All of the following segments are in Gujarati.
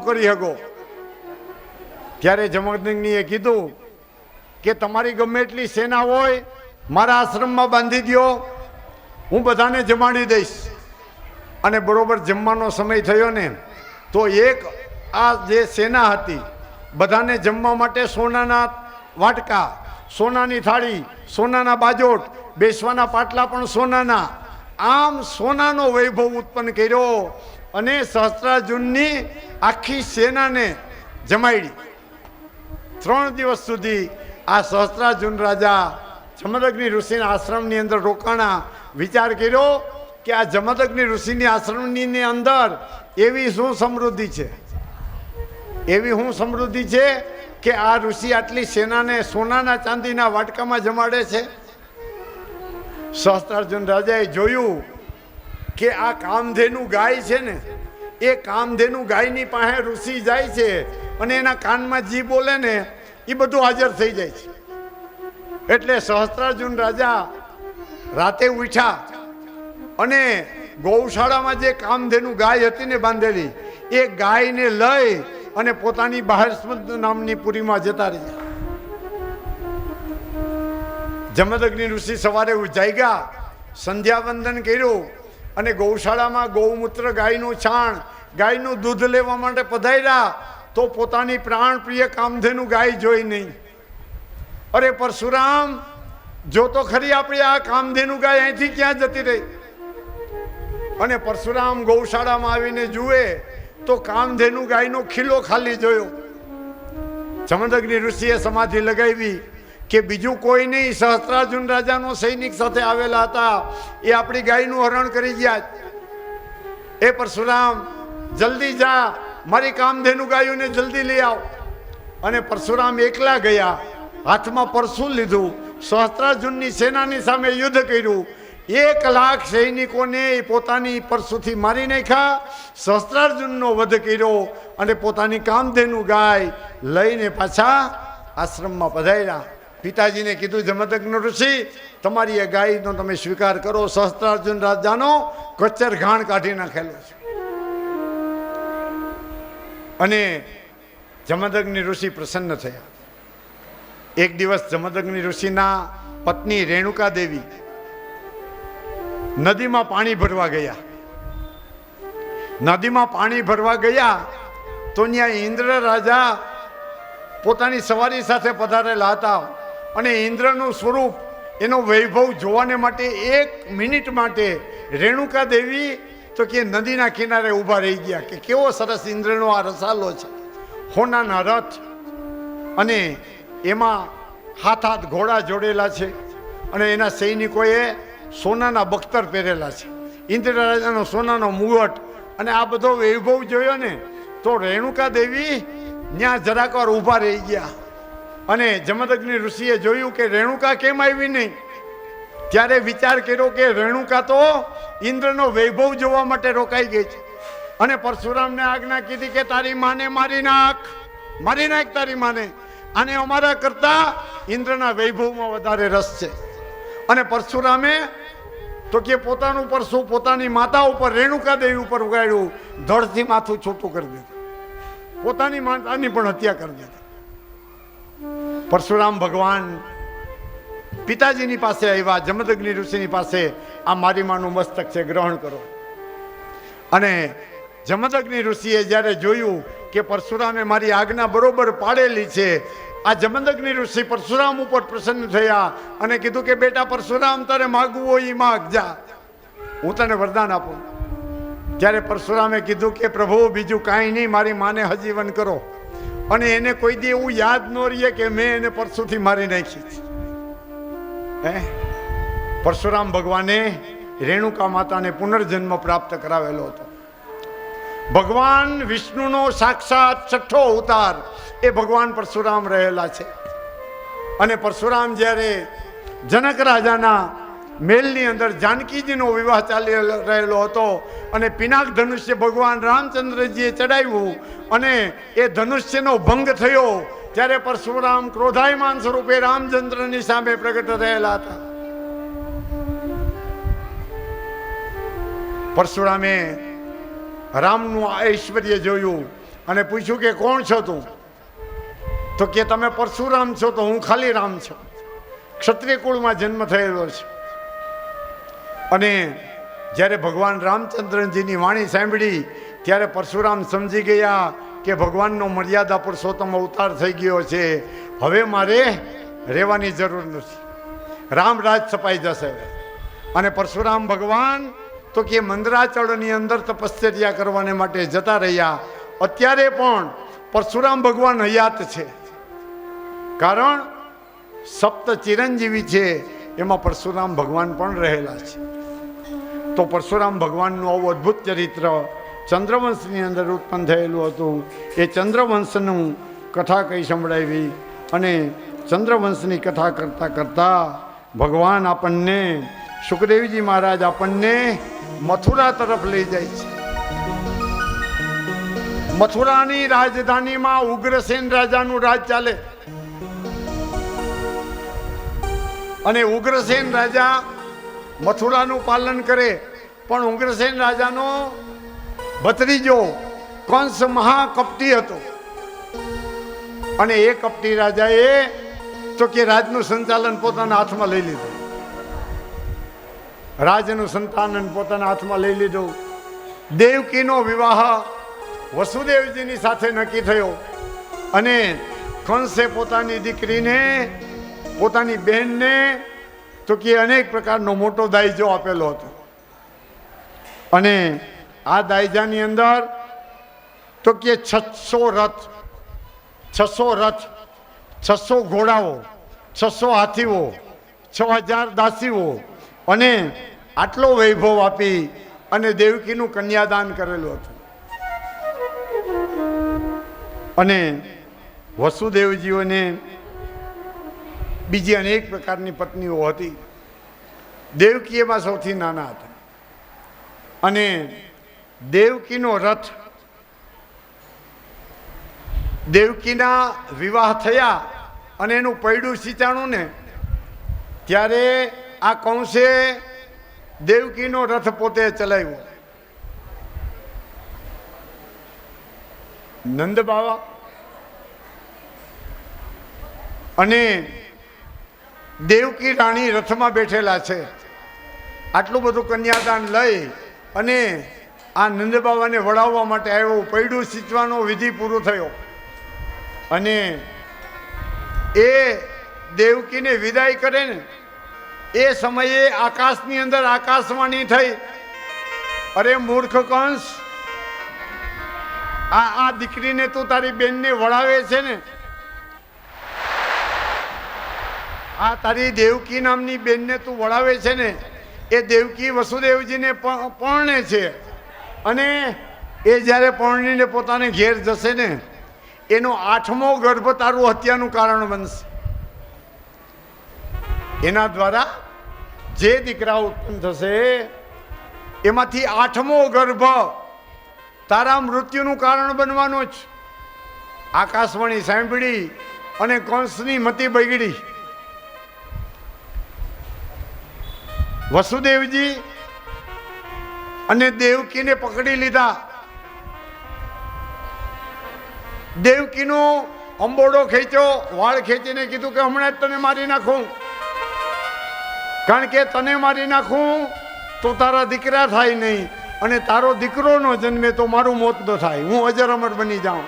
કરી શકો. ત્યારે જમદગ્નિએ કીધું કે તમારી ગમે એટલી સેના હોય મારા આશ્રમમાં બાંધી દો, હું બધાને જમાડી દઈશ. અને બરોબર જમવાનો સમય થયો ને તો એક આ જે સેના હતી બધાને જમવા માટે સોનાના વાટકા, સોનાની થાળી, સોનાના બાજોટ, બેસવાના પાટલા પણ સોનાના, આમ સોનાનો વૈભવ ઉત્પન્ન કર્યો અને સહસ્ત્રાર્જુનની આખી સેનાને જમાડી. 3 દિવસ સુધી આ સહસ્ત્રાર્જુન રાજા જમદગ્નિ ઋષિના આશ્રમની અંદર રોકાણા. વિચાર કર્યો કે આ જમદગ્નિ ઋષિની આશ્રમની અંદર એવી શું સમૃદ્ધિ છે, એવી શું સમૃદ્ધિ છે કે આ ઋષિ આટલી સેનાને સોનાના ચાંદીના વાટકામાં જમાડે છે. સહસ્ત્રાર્જુન રાજાએ જોયું કે આ કામધેનુ ગાય છે ને, એ કામધેનુ ગાયની પાસે ઋષિ જાય છે અને એના કાનમાં જી બોલે ને એ બધું હાજર થઈ જાય છે. એટલે સહસ્ત્રાર્જુન રાજા રાતે ઉઠ્યા અને ગૌશાળામાં જે કામધેનુ ગાય હતી ને બાંધેલી, એ ગાયને લઈ અને પોતાની બહારસ્મદ નામની પુરીમાં જતા રહ્યા. જમદગ્નિ ઋષિ સવારે જાગ્યા, સંધ્યા વંદન કર્યું અને ગૌશાળામાં ગૌમૂત્ર, ગાયનું છાણ, ગાયનું દૂધ લેવા માટે પધાર્યા. તો પોતાની પ્રાણ પ્રિય કામધેનુ ગાય જોઈ નહીં. અરે પરશુરામ, જો તો ખરી આપણી આ કામધેનુ ગાય અહીંથી ક્યાં જતી રહી? અને પરશુરામ ગૌશાળામાં આવીને જુએ તો કામધેનુ ગાયનો ખીલો ખાલી જોયો. જમદગ્નિ ઋષિએ સમાધિ લગાવી કે બીજું કોઈ નહીં, સહસ્ત્રાર્જુન રાજાનો સૈનિક સાથે આવેલા હતા, એ આપણી ગાયનું હરણ કરી ગયા. એ પરશુરામ, જલ્દી જા, મારી કામધેનુ ગાયોને જલ્દી લઈ આવ. અને પરશુરામ એકલા ગયા, હાથમાં પરશું લીધું, સહસ્ત્રાર્જુનની સેનાની સામે યુદ્ધ કર્યું. 1 લાખ સૈનિકોને પોતાની પરશુથી મારી નાખ્યા. સહસ્ત્રાર્જુનનો વધ કર્યો અને પોતાની કામધેનુ ગાય લઈને પાછા આશ્રમમાં પધાર્યા. પિતાજીને કીધું, જમદગ્નિ ઋષિ, તમારી એ ગાયનો તમે સ્વીકાર કરો. સહસ્ત્રાર્જુન રાજાનો કચ્ચર ઘાણ કાઢી નાખેલો છે. અને જમદગ્નિ ઋષિ પ્રસન્ન થયા. એક દિવસ જમદગ્નિ ઋષિના પત્ની રેણુકા દેવી નદીમાં પાણી ભરવા ગયા. નદીમાં પાણી ભરવા ગયા તો ત્યાં ઇન્દ્ર રાજા પોતાની સવારી સાથે પધારેલા હતા. અને ઇન્દ્રનું સ્વરૂપ, એનો વૈભવ જોવાને માટે 1 મિનિટ માટે રેણુકા દેવી તો કે નદીના કિનારે ઊભા રહી ગયા કે કેવો સરસ ઇન્દ્રનો આ રસાલો છે, હોનાના રથ, અને એમાં હાથ ઘોડા જોડેલા છે અને એના સૈનિકોએ સોનાના બખ્તર પહેરેલા છે, ઇન્દ્ર રાજાનો સોનાનો મુગટ, અને આ બધો વૈભવ જોયો ને તો રેણુકા દેવી ત્યાં જરાક વાર ઊભા રહી ગયા. અને જમદગ્નિ ઋષિએ જોયું કે રેણુકા કેમ આવી નહીં. ત્યારે વિચાર કર્યો કે રેણુકા તો ઇન્દ્રનો વૈભવ જોવા માટે રોકાઈ ગઈ છે. અને પરશુરામને આજ્ઞા કીધી કે તારી માને મારી નાખ, મારી નાખ તારી માને. અને અમારા કરતા ઇન્દ્રના વૈભવમાં વધારે રસ છે. અને પરશુરામે તો કે પોતાનું પરશું પોતાની માતા ઉપર, રેણુકા દેવી ઉપર ઉગાડ્યું, ધડથી માથું છૂટું કરી દીધું, પોતાની માતાની પણ હત્યા કરી દીધી. પરશુરામ ભગવાન પિતાજીની પાસે આવ્યા, જમદગ્નિ ઋષિની પાસે, આ મારી માનું મસ્તક છે, ગ્રહણ કરો. અને જમદગ્નિ ઋષિએ જ્યારે જોયું કે પરશુરામે મારી આજ્ઞા બરોબર પાડેલી છે, આ જમદગ્નિ ઋષિ પરશુરામ ઉપર પ્રસન્ન થયા અને કીધું કે બેટા પરશુરામ, તારે માગવું હોય એ માગ, જા, હું તને વરદાન આપું. ત્યારે પરશુરામે કીધું કે પ્રભુ, બીજું કાંઈ નહીં, મારી માને હજીવન કરો અને એને કોઈ દી એવું યાદ ન રહીએ કે મેં એને પરશુથી મારી નાખી. પરશુરામ ભગવાને રેણુકા માતાને પુનર્જન્મ પ્રાપ્ત કરાવેલો હતો. ભગવાન વિષ્ણુનો સાક્ષાત 6થો અવતાર એ ભગવાન પરશુરામ રહેલા છે. અને પરશુરામ જ્યારે જનક રાજાના મેલની અંદર જાનકીજીનો વિવાહ ચાલી રહેલો હતો અને પિનાક ધનુષ્ય ભગવાન રામચંદ્રજીએ ચડાવ્યું અને એ ધનુષ્યનો ભંગ થયો, ત્યારે પરશુરામ ક્રોધાયમાન સ્વરૂપે રામચંદ્રની સામે પ્રગટ રહેલા હતા. પરશુરામે રામનું ઐશ્વર્ય જોયું અને પૂછ્યું કે કોણ છો તું? તો કે તમે પરશુરામ છો? તો હું ખાલી રામ છું, ક્ષત્રિય કુળમાં જન્મ થયેલો છે. અને જ્યારે ભગવાન રામચંદ્રજીની વાણી સાંભળી ત્યારે પરશુરામ સમજી ગયા કે ભગવાનનો મર્યાદા પુરુષોત્તમ અવતાર થઈ ગયો છે, હવે મારે રહેવાની જરૂર નથી, રામ રાજ છપાઈ જશે. અને પરશુરામ ભગવાન તો કે મંદરાચળની અંદર તપશ્ચર્યા કરવાને માટે જતા રહ્યા. અત્યારે પણ પરશુરામ ભગવાન હયાત છે, કારણ સપ્ત ચિરંજીવી છે, એમાં પરશુરામ ભગવાન પણ રહેલા છે. તો પરશુરામ ભગવાનનું આવું અદ્ભુત ચરિત્ર ચંદ્રવંશની અંદર ઉત્પન્ન થયેલું હતું. એ ચંદ્રવંશનું કથા કઈ સંભળાવી. અને ચંદ્રવંશની કથા કરતાં કરતાં ભગવાન આપણને, સુખદેવજી મહારાજ આપણને મથુરા તરફ લઈ જાય છે. મથુરાની રાજધાનીમાં ઉગ્રસેન રાજાનું રાજ ચાલે. અને ઉગ્રસેન રાજા મથુરાનું પાલન કરે, પણ ઉગ્રસેન રાજાનો ભત્રીજો કંસ મહાકપટી હતો. અને એ કપટી રાજાએ તો કે રાજનું સંચાલન પોતાના હાથમાં લઈ લીધું. રાજનું સંચાલન પોતાના હાથમાં લઈ લીધું. દેવકીનો વિવાહ વસુદેવજીની સાથે નક્કી થયો. અને કંસે પોતાની દીકરીને, પોતાની બહેનને તો કે અનેક પ્રકારનો મોટો દાયજો આપેલો હતો. અને આ દાયજાની અંદર તો કે 600 રથ, 600 ઘોડાઓ, 600 હાથીઓ, 6000 દાસીઓ અને આટલો વૈભવ આપી અને દેવકીનું કન્યાદાન કરેલું હતું. અને વસુદેવજીઓને બીજી અનેક પ્રકારની પત્નીઓ હતી. દેવકી એમાં સૌથી નાના હતા. અને દેવકીનો રથ, દેવકીના વિવાહ થયા અને એનું પૈડું સિંચાણું ને ત્યારે આ કંસે દેવકીનો રથ પોતે ચલાવ્યો. નંદ બાવા અને દેવકી રાણી રથમાં બેઠેલા છે. આટલું બધું કન્યાદાન લઈ અને આ નંદ બાવાને વળાવવા માટે આવ્યો. પૈડું સિંચવાનો વિધિ પૂરો થયો અને એ દેવકીને વિદાય કરે ને એ સમયે આકાશની અંદર આકાશવાણી થઈ, અરે મૂર્ખ કંસ, આ દીકરીને તું તારી બેનને વળાવે છે ને, આ તારી દેવકી નામની બેનને તું વળાવે છે ને, એ દેવકી વસુદેવજીને પરણે છે. અને એ જ્યારે પરણીને પોતાને ઘેર જશે ને એનો 8મો ગર્ભ તારું હત્યાનું કારણ બનશે. એના દ્વારા જે દીકરા ઉત્પન્ન થશે એમાંથી 8મો ગર્ભ તારા મૃત્યુનું કારણ બનવાનો જ. આકાશવાણી સાંભળી અને કંસની મતિ બગડી. વસુદેવજી અને દેવકીને પકડી લીધા. દેવકીનો અંબોડો ખેંચ્યો, વાળ ખેંચીને કીધું કે હમણાં જ તને મારી નાખું, કારણ કે તને મારી નાખું તો તારા દીકરા થાય નહીં, અને તારો દીકરો નો જન્મે તો મારું મોત ન થાય, હું અજર અમર બની જાઉં.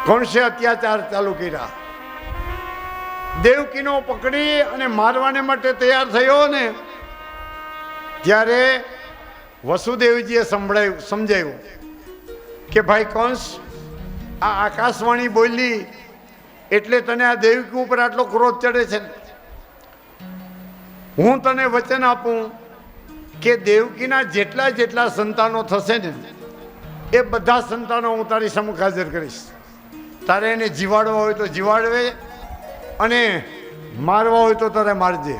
કંસે અત્યાચાર ચાલુ કર્યા. દેવકીનો પકડી અને મારવાને માટે તૈયાર થયો ને ત્યારે વસુદેવજીએ સમજાવ્યું કે ભાઈ કંસ, આ આકાશવાણી બોલી એટલે તને આ દેવકી ઉપર આટલો ક્રોધ ચડે છે. હું તને વચન આપું કે દેવકીના જેટલા જેટલા સંતાનો થશે ને એ બધા સંતાનો હું તારી સમક્ષ હાજર કરીશ. તારે એને જીવાડવા હોય તો જીવાડવે અને મારવા હોય તો તારે મારજે.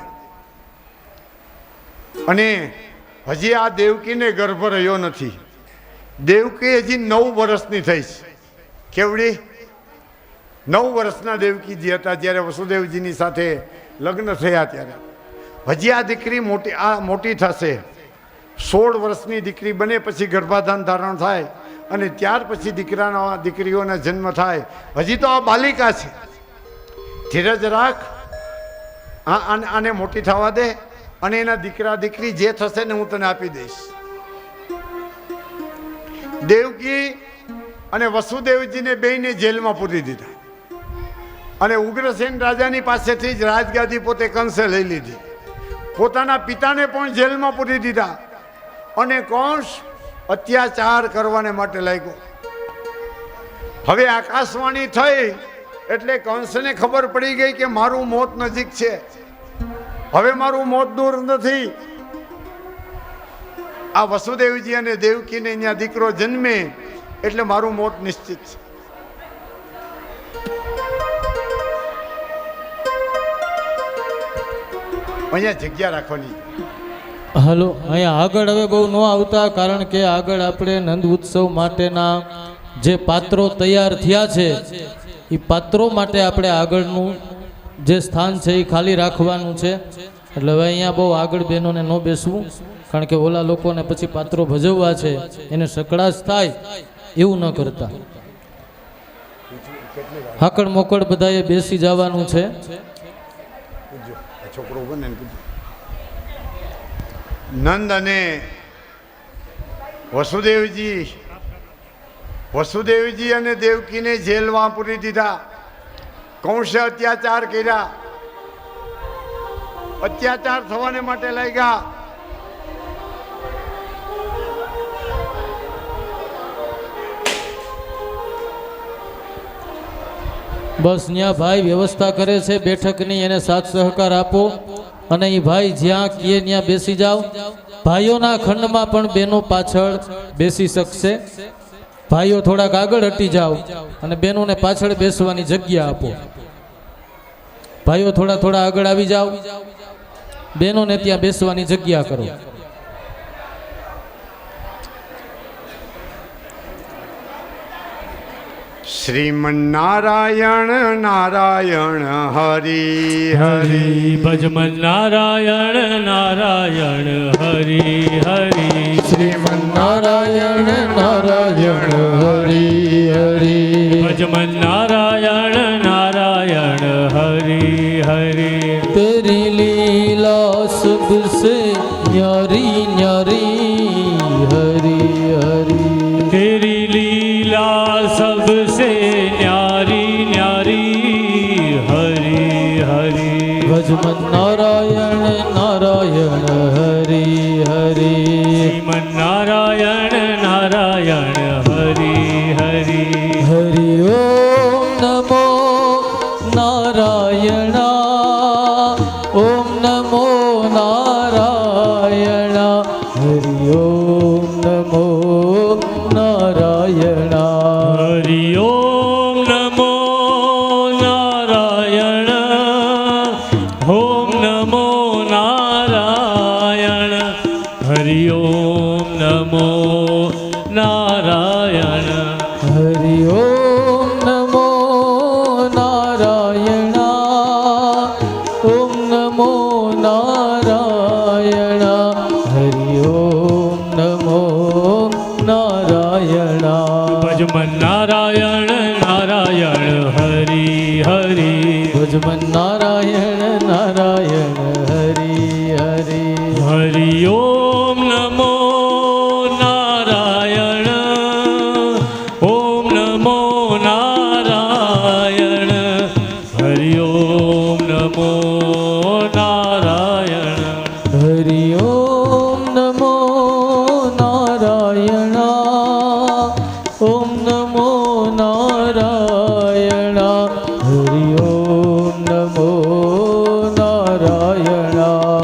અને હજી આ દેવકીને ગર્ભ રહ્યો નથી. દેવકી હજી 9 વર્ષની થઈ છે. કેવડી? 9 વર્ષના દેવકીજી હતા જ્યારે વસુદેવજીની સાથે લગ્ન થયા ત્યારે. હજી આ દીકરી મોટી થશે. 16 વર્ષની દીકરી બને પછી ગર્ભાધાન ધારણ થાય અને ત્યાર પછી દીકરીઓના જન્મ થાય. હજી તો આ બાલિકા છે, ધીરજ રાખ, આને મોટી થવા દે અને એના દીકરા દીકરી જે થશે ને હું તને આપી દઈશ. દેવકી અને વસુદેવજીને બેયને જેલમાં પૂરી દીધા અને ઉગ્રસેન રાજાની પાસેથી જ રાજગાદી પોતે કંસે લઈ લીધી. પોતાના પિતાને પણ જેલમાં પૂરી દીધા અને કંસ અત્યાચાર કરવાને માટે લાગ્યો. હવે આકાશવાણી થઈ એટલે કંસને ખબર પડી ગઈ કે મારું મોત નજીક છે, હવે મારું મોત દૂર નથી. આ વસુદેવજી અને દેવકીને અહીંયા દીકરો જન્મે એટલે મારું મોત નિશ્ચિત છે. અહીંયા જગ્યા રાખવાની. હાલો, અહીંયા આગળ હવે બહુ ન આવતા, કારણ કે આગળ આપણે નંદ ઉત્સવ માટેના જે પાત્રો તૈયાર થયા છે એ પાત્રો માટે આપણે આગળનું જે સ્થાન છે એ ખાલી રાખવાનું છે. એટલે હવે અહીંયા બહુ આગળ બહેનોને ન બેસવું, કારણ કે ઓલા લોકોને પછી પાત્રો ભજવવા છે, એને સકળાશ થાય એવું ન કરતા. હાકડ મોકડ બધાએ બેસી જવાનું છે. છોકરો બને નંદ અને વસુદેવજી અને દેવકીને જેલમાં પૂરી દીધા. કંસે અત્યાચાર કર્યા, અત્યાચાર થવાને માટે લાગ્યા. બસ ત્યાં ભાઈ વ્યવસ્થા કરે છે બેઠકની, એને સાથ સહકાર આપો અને એ ભાઈ જ્યાં કહે ત્યાં બેસી જાઓ. ભાઈઓના ખંડમાં પણ બહેનો પાછળ બેસી શકશે. ભાઈઓ થોડાક આગળ હટી જાઓ અને બહેનોને પાછળ બેસવાની જગ્યા આપો. ભાઈઓ થોડા આગળ આવી જાઓ, બહેનોને ત્યાં બેસવાની જગ્યા કરો. શ્રીમન્નારાયણ નારાયણ હરિ હરિ ભજમન નારાયણ નારાયણ હરિ હરિ શ્રીમન્નારાયણ નારાયણ હરિ હરિ ભજમન નારાયણ નારાયણ હરિ હરિ तेरी लीला सबसे न्यारी न्यारी हरि हरि तेरी लीला सबसे न्यारी न्यारी हरि हरि भजमन नारायण नारायण हरि हरि श्रीमन नारायण नारायण हरि हरि हरि ओम नमो नारायण ओम नमो नारायण हरि ओम नमो नारायण हरि ओम नमो नारायण ओम नमो नारायण हरि ओम नमो नारायण हरि ओम नमो नारायण ओम नमो नारायण हरि ओम नमो नारायण भजमन नारायण नारायण हरि हरि भजमन नारायण नारायण हरि हरि हरि ओम नमो नारायण ओम नमो नारायण हरि ओम नमो नारायण हरि ओम नमो नारायण ओम नमो नारायण हरि ओम नमो नारायण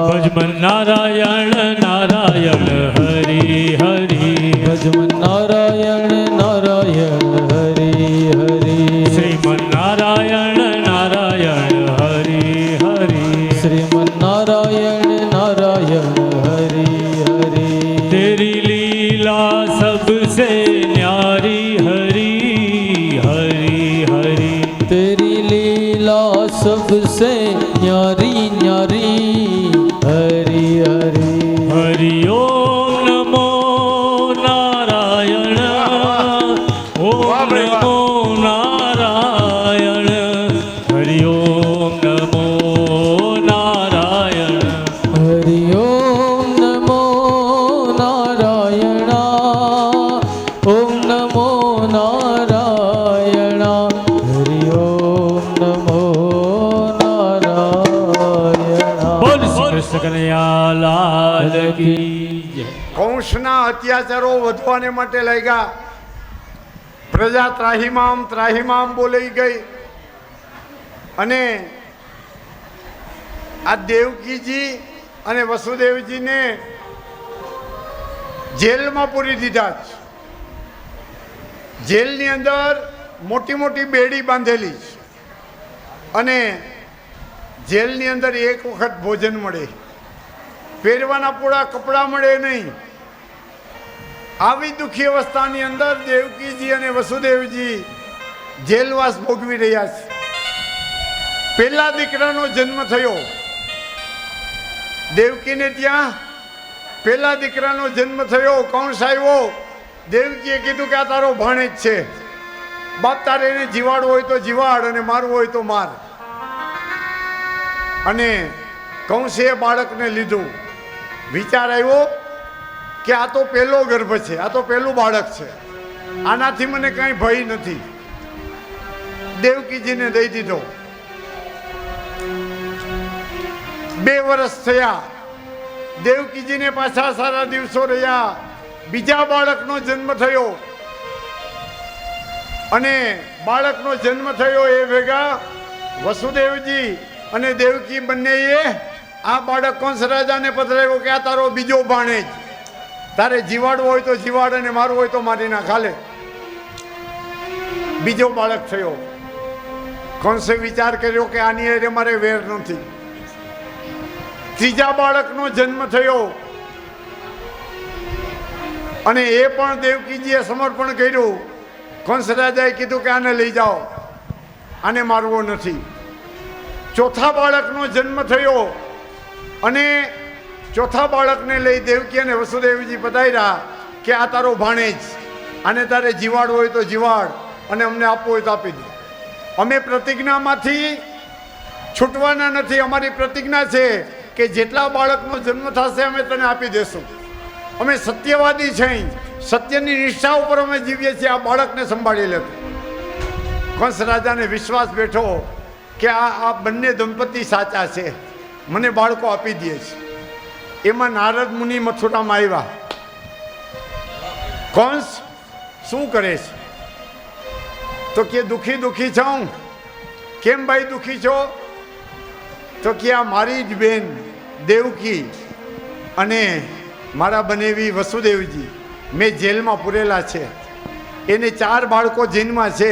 भजमन नारायण नारायण हरि हरि भजमन नारायण नारायण हरि हरि श्रीमन नारायण नारायण हरि हरि श्रीमन नारायण नारायण हरि हरि तेरी लीला सबसे न्यारी हरि हरि हरि तेरी लीला सबसे न्यारी न्यारी हरि हरि हरि ओम नमो नारायण કી જય. કંસના અત્યાચારો વધવાને માટે લાગ્યા. પ્રજા ત્રાહિમામ ત્રાહિમામ બોલાઈ ગઈ. અને આ દેવકીજી અને વસુદેવજીને જેલમાં પૂરી દીધા છે. જેલની અંદર મોટી મોટી બેડી બાંધેલી છે. અને જેલની અંદર એક વખત ભોજન મળે, પહેરવાના પૂરા કપડાં મળે નહીં. આવી દુઃખી અવસ્થાની અંદર દેવકીજી અને વસુદેવજી જેલવાસ ભોગવી રહ્યા છે. પહેલા દીકરાનો જન્મ થયો દેવકીને. ત્યાં પહેલા દીકરાનો જન્મ થયો. કંસ આવ્યો. દેવકીએ કીધું કે આ તારો ભાણેજ છે, બાપ તારે એને જીવાડવો હોય તો જીવાડ અને મારવો હોય તો માર. અને કંસે બાળકને લીધું. વિચાર આવ્યો કે આ તો પહેલો ગર્ભ છે, આ તો પહેલું બાળક છે, આનાથી મને કાંઈ ભય નથી. દેવકીજીને દઈ દીધો. 2 વર્ષ થયા. દેવકીજીને પાછા સારા દિવસો રહ્યા. બીજા બાળકનો જન્મ થયો. અને બાળકનો જન્મ થયો એ ભેગા વસુદેવજી અને દેવકી બંનેએ આ બાળક કંસ રાજાને પધરાવ્યો કે આ તારો બીજો ભાણેજ, તારે જીવાડવો હોય તો જીવાડ અને મારવો હોય તો મારી નાખ. હાલે બીજો બાળક થયો. કંસે વિચાર કર્યો કે આની હારે મારે વેર નથી. ત્રીજા બાળકનો જન્મ થયો. અને એ પણ દેવકીજીએ સમર્પણ કર્યું. કંસ રાજાએ કીધું કે આને લઈ જાઓ, આને મારવો નથી. ચોથા બાળકનો જન્મ થયો. અને ચોથા બાળકને લઈ દેવકી અને વસુદેવજી પધાર્યા કે આ તારો ભાણેજ, આને તારે જીવાડવો હોય તો જીવાડ અને અમને આપવો હોય તો આપી દે. અમે પ્રતિજ્ઞામાંથી છૂટવાના નથી. અમારી પ્રતિજ્ઞા છે કે જેટલા બાળકનો જન્મ થશે અમે તને આપી દેશું. અમે સત્યવાદી છીએ, સત્યની નિષ્ઠા ઉપર અમે જીવીએ છીએ. આ બાળકને સંભાળી લેતું. કંસ રાજાને વિશ્વાસ બેઠો કે આ બંને દંપતી સાચા છે, મને બાળકો આપી દે છે. એમાં નારદ મુનિ મથુરામાં આવ્યા. કંસ શું કરે છે? તો કે દુઃખી દુઃખી છું. કેમ ભાઈ દુઃખી છો? તો કે આ મારી જ બેન દેવકી અને મારા બનેવી વસુદેવજી મેં જેલમાં પૂરેલા છે. એને 4 બાળકો જેલમાં છે.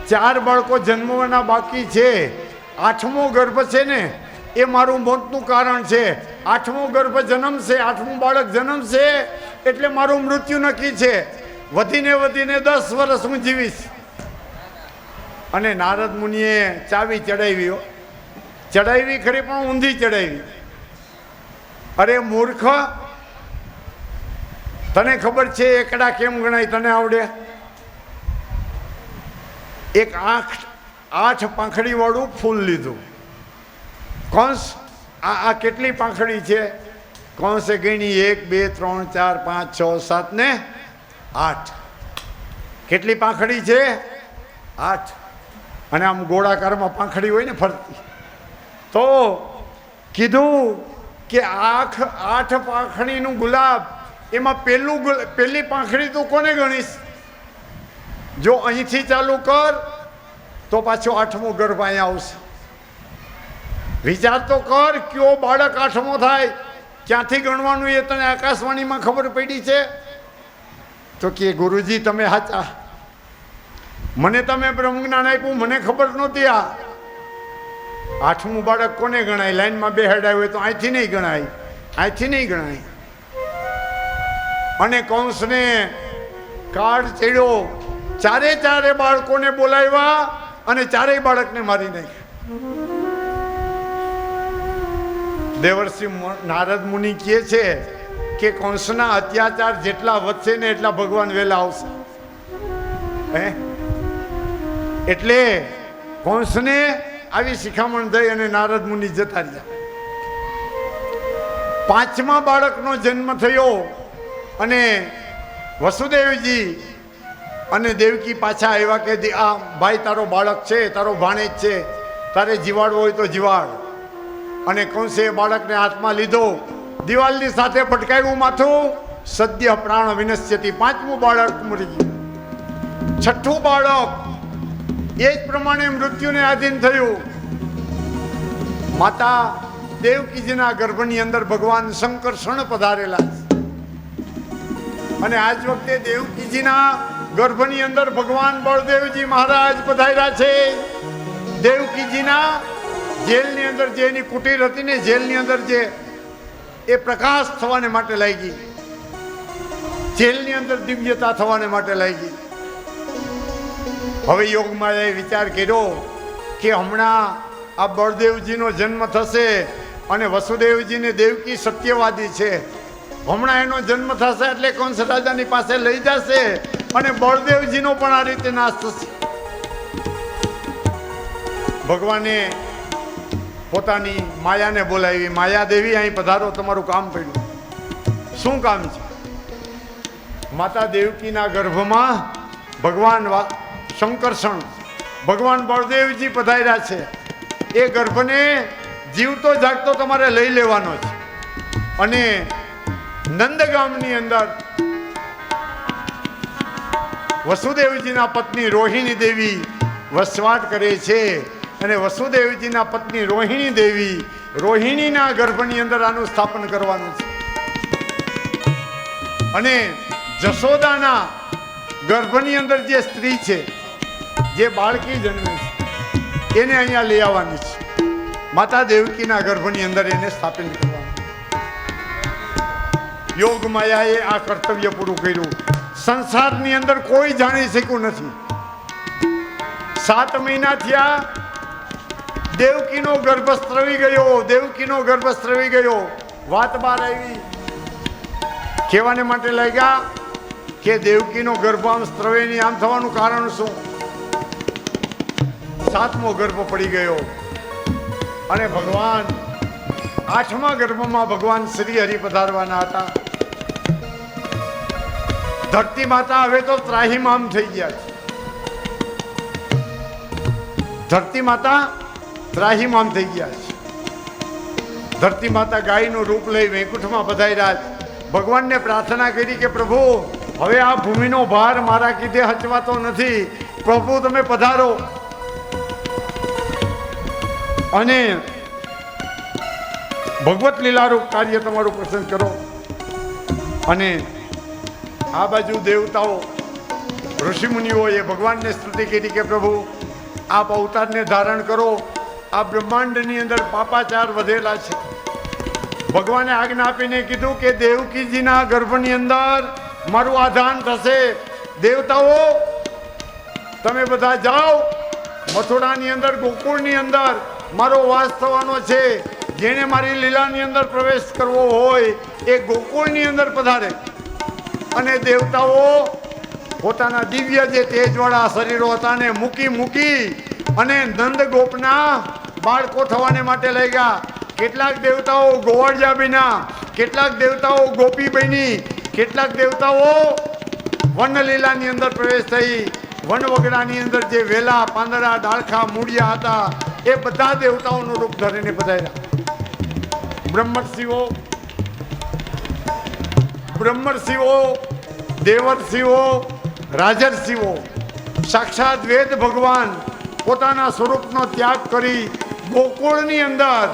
4 બાળકો જન્મવાના બાકી છે. 8મો ગર્ભ છે ને એ મારું મોતનું કારણ છે. 8મો ગર્ભ જન્મશે, 8મું બાળક જન્મશે એટલે મારું મૃત્યુ નક્કી છે. વધીને 10 વર્ષ હું જીવીશ. અને નારદ મુનિએ ચાવી ચડાવી. ચડાવી ખરી પણ ઊંધી ચડાવી. અરે મૂર્ખ, તને ખબર છે એકડા કેમ ગણાય? તને આવડે? એક 8 પાંખડી વાળું ફૂલ લીધું. કંસ આ કેટલી પાંખડી છે? કંસે ગણી 1 2 3 4 5 6 7 ને 8. કેટલી પાંખડી છે? 8. અને આમ ગોળાકારમાં પાંખડી હોય ને ફરતી. તો કીધું કે 8 પાંખડીનું ગુલાબ, એમાં પહેલી પાંખડી તું કોને ગણીશ? જો અહીંથી ચાલુ કર તો પાછો 8મો ગર્ભ અહીંયા આવશે. વિચાર તો કર, કયો બાળક 8મો થાય? ક્યાંથી ગણવાનું એ તને આકાશવાણીમાં ખબર પડી છે? તો કે ગુરુજી તમે સાચા, મને તમે બ્રહ્મજ્ઞાન આપ્યું, મને ખબર નહોતી. આ 8મું બાળક કોને ગણાય? લાઈનમાં બેહાડાય હોય તો અહીંથી નહીં ગણાય, અહીંથી નહીં ગણાય. અને કંસને કાળ ચડ્યો. 4 બાળકોને બોલાવ્યા અને 4 બાળકને મારી નાખ્યા. દેવર્ષિ નારદ મુનિ કહે છે કે કંસના અત્યાચાર જેટલા વધશે ને એટલા ભગવાન વહેલા આવશે. એટલે કંસને આવી શિખામણ થઈ અને નારદ મુનિ જતા રહ્યા. 5મા બાળકનો જન્મ થયો. અને વસુદેવજી અને દેવકી પાછા આવ્યા કે આ ભાઈ તારો બાળક છે, તારો ભાણેજ છે, તારે જીવાડવો હોય તો જીવાડ. અને કંસે બાળકને હાથમાં લીધો. દિવાલની સાથે પટકાયું માથું, સદ્ય પ્રાણ વિનશ્યતિ, 5મું બાળક મરી ગયું. 6ઠું બાળક એ જ પ્રમાણે મૃત્યુને આધીન થયું. માતા દેવકીજીના ગર્ભની અંદર ભગવાન શંકર શણ પધારેલા છે. અને આજ વખતે દેવકીજીના ગર્ભની અંદર ભગવાન બળદેવજી મહારાજ પધાર્યા છે. દેવકીજીના જેલની અંદર જે એની કુટીર હતી ને, જેલની અંદર જે એ પ્રકાશ થવાને માટે લાગી, જેલની અંદર દિવ્યતા થવાને માટે લાગી. હવે યોગમાં એ વિચાર કર્યો કે હમણાં આ બળદેવજીનો જન્મ થશે અને વસુદેવજીને દેવકી સત્યવાદી છે. હમણાં એનો જન્મ થશે એટલે કંસ રાજાની પાસે લઈ જશે અને બળદેવજીનો પણ આ રીતે નાશ થશે. ભગવાને પોતાની માયાને બોલાવી, માયાદેવી અહીં પધારો, તમારું કામ પડ્યું. શું કામ છે? માતા દેવકીના ગર્ભમાં ભગવાન શંકરષણ ભગવાન બળદેવજી પધાર્યા છે. એ ગર્ભને જીવતો જાગતો તમારે લઈ લેવાનો છે. અને નંદગામની અંદર વસુદેવજીના પત્ની રોહિણી દેવી વસવાટ કરે છે. અને વસુદેવજીના પત્ની રોહિણી દેવી, રોહિણીના ગર્ભની અંદર આનું સ્થાપન કરવાનું છે. અને જશોદાના ગર્ભની અંદર જે સ્ત્રી છે, જે બાળકી જન્મે છે, એને અહીંયા લઈ આવવાની છે. માતા દેવકીના ગર્ભની અંદર એને સ્થાપિત કરવાનું. યોગ માયાએ આ કર્તવ્ય પૂરું કર્યું. સંસારની અંદર કોઈ જાણી શક્યું નથી. 7 મહિના થયા, દેવકીનો ગર્ભ સ્ત્રવી ગયો, દેવકીનો ગર્ભ સ્ત્રવી ગયો. વાત બહાર આવી, કહેવાને માટે લાગ્યા કે દેવકીનો ગર્ભ આમ સ્ત્રવે નહીં, આમ થવાનું કારણ શું? 7મો ગર્ભ પડી ગયો. અને ભગવાન 8મા ગર્ભમાં ભગવાન શ્રી હરિ પધારવાના હતા. ધરતી માતા હવે તો ત્રાહિમામ થઈ ગયા છે. ધરતી માતા ત્રાહિમામ થઈ ગયા છે. ધરતી માતા ગાયનું રૂપ લઈ વૈકુંઠમાં પધાર્યા છે. ભગવાનને પ્રાર્થના કરી કે પ્રભુ, હવે આ ભૂમિનો ભાર મારા કીધે હચવાતો નથી, પ્રભુ તમે પધારો અને ભગવત લીલારૂપ કાર્ય તમારું પસંદ કરો. અને આ બાજુ દેવતાઓ ઋષિમુનિઓએ ભગવાનને સ્તુતિ કરી કે પ્રભુ આપ અવતારને ધારણ કરો. આ બ્રહ્માંડની અંદર પાપાચાર વધેલા છે. ભગવાને આજ્ઞા આપીને કીધું કે દેવકીજીના ગર્ભની અંદર મારું આધાન થશે. દેવતાઓ તમે બધા જાઓ, મથુરાની અંદર ગોકુળની અંદર મારો વાસ થવાનો છે. જેને મારી લીલાની અંદર પ્રવેશ કરવો હોય એ ગોકુળની અંદર પધારે. અને દેવતાઓ પોતાના દિવ્ય જે તેજવાળા શરીરો હતા ને મૂકી અને નંદગોપના બાળકો થવાને માટે લઈ ગયા. કેટલાક દેવતાઓ ગોવાળિયા બન્યા, કેટલાક દેવતાઓ ગોપી બની, કેટલાક દેવતાઓ વનલીલાની અંદર પ્રવેશ થઈ. વનવગડાની અંદર જે વેલા, પાંદડા, ડાળખા, મૂળિયા હતા એ બધા દેવતાઓનું રૂપ ધરીને પધાર્યા. બ્રહ્મર્ષિઓ, દેવર્ષિઓ, રાજર્ષિઓ, સાક્ષાત વેદ ભગવાન પોતાના સ્વરૂપનો ત્યાગ કરી ગોકુળની અંદર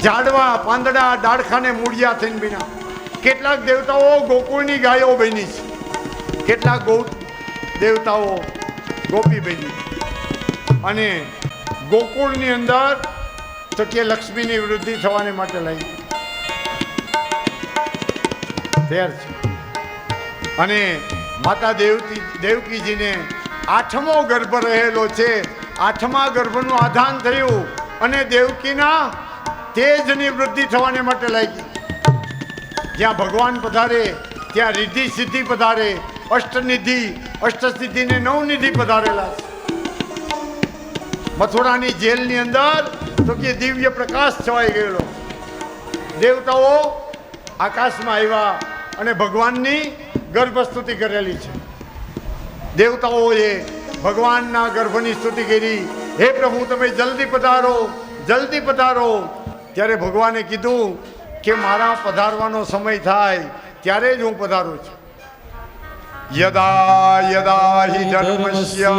ઝાડવા, પાંદડા, ડાળખાને મૂળિયા થઈને બન્યા. કેટલાક દેવતાઓ ગોકુળની ગાયો બની છે, કેટલાક દેવતાઓ ગોપી બની. અને ગોકુળની અંદર તો કે લક્ષ્મીની વૃદ્ધિ થવાને માટે લાગી છે. અને માતા દેવકીજીને 8મો ગર્ભ રહેલો છે. 8મા ગર્ભનું આધાન થયું અને દેવકીના તેજની વૃદ્ધિ થવાને માટે લાગી. જ્યાં ભગવાન પધારે ત્યાં રિદ્ધિ સિદ્ધિ પધારે. અષ્ટનિધિ, અષ્ટસિદ્ધિને 9 નિધિ પધારેલા છે. મથુરાની જેલની અંદર તો કે દિવ્ય પ્રકાશ છવાઈ ગયેલો. દેવતાઓ આકાશમાં આવ્યા અને ભગવાનની ગર્ભસ્તુતિ કરેલી છે. દેવતાઓએ ભગવાનના ગર્ભની સ્તુતિ કરી. હે પ્રભુ તમે જલ્દી પધારો, જલ્દી પધારો. ત્યારે ભગવાને કીધું કે મારા પધારવાનો સમય થાય ત્યારે જ હું પધારું છું. યદા યદા હિ ધર્મસ્ય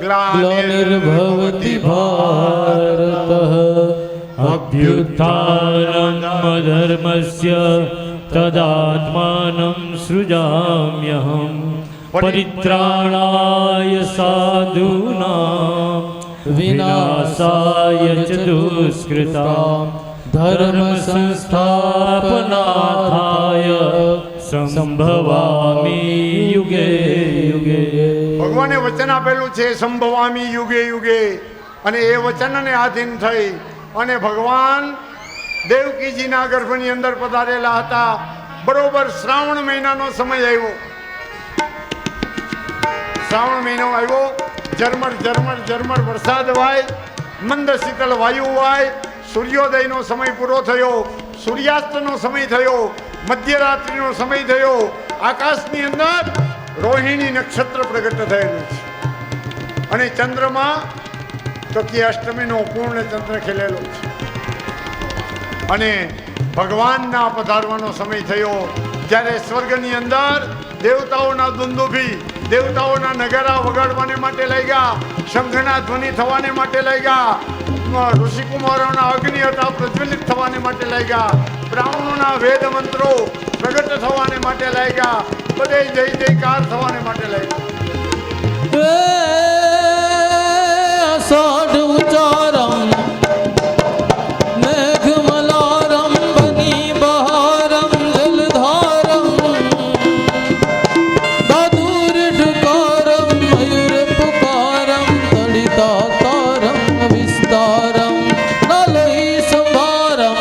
ગ્લાનિર્ભવતિ ભારત અભ્યુત્થાનમ ધર્મસ્ય તદાત્માनं સૃજામ્યહં પરિત્રાણાય સાધૂનાં વિનાશાય ચ દુષ્કૃતાં ધર્મ સંસ્થાપનાથાય સંભવામિ યુગે યુગે. ભગવાને વચન આપેલું છે સંભવામી યુગે યુગે, અને એ વચનને આધીન થઈ અને ભગવાન દેવકીજીના ગર્ભની અંદર પધારેલા હતા. બરોબર શ્રાવણ મહિનાનો સમય આવ્યો. શ્રાવણ મહિનો આવ્યો, ઝરમર ઝરમર ઝરમર વરસાદ વાય, મંદ શીતળ વાયુ વાય, સૂર્યોદયનો સમય પૂરો થયો, સૂર્યાસ્તનો સમય થયો, મધ્યરાત્રિનો સમય થયો. આકાશની અંદર રોહિણી નક્ષત્ર પ્રગટ થયેલું છે અને ચંદ્રમાં તકી અષ્ટમીનો પૂર્ણ ચંદ્ર ખીલેલો છે અને ભગવાનના પધારવાનો સમય થયો. જ્યારે સ્વર્ગની અંદર દેવતાઓના દુંદુભી, દેવતાઓના નગારા વગાડવાને માટે લાગ્યા, શંખના ધ્વનિ થવાને માટે લાગ્યા, ઋષિકુમારોના અગ્નિ હતા પ્રજ્વલિત થવાને માટે લાગ્યા, બ્રાહ્મણોના વેદ મંત્રો પ્રગટ થવાને માટે લાગ્યા, બધે જય જયકાર થવાને માટે લાગ્યા. અષાઢ ઉચારમ મેઘમલારમ બની બહારમ જલધારમ દાદુર ઢુકારમ મયુર પુકારમ તડિતા તારમ વિસ્તારમ નલઈ સંભારમ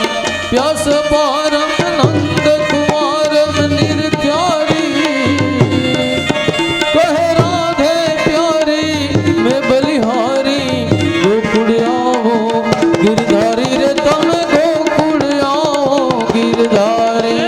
પ્યાસ પારમ નંદ કુમારમ નિર્ખ્યારી કહે રાધે પ્યારી મેં બલિહારી ગોકુળ આવો ગિરધારી રે તમે ગોકુળ આવો ગિરધારી.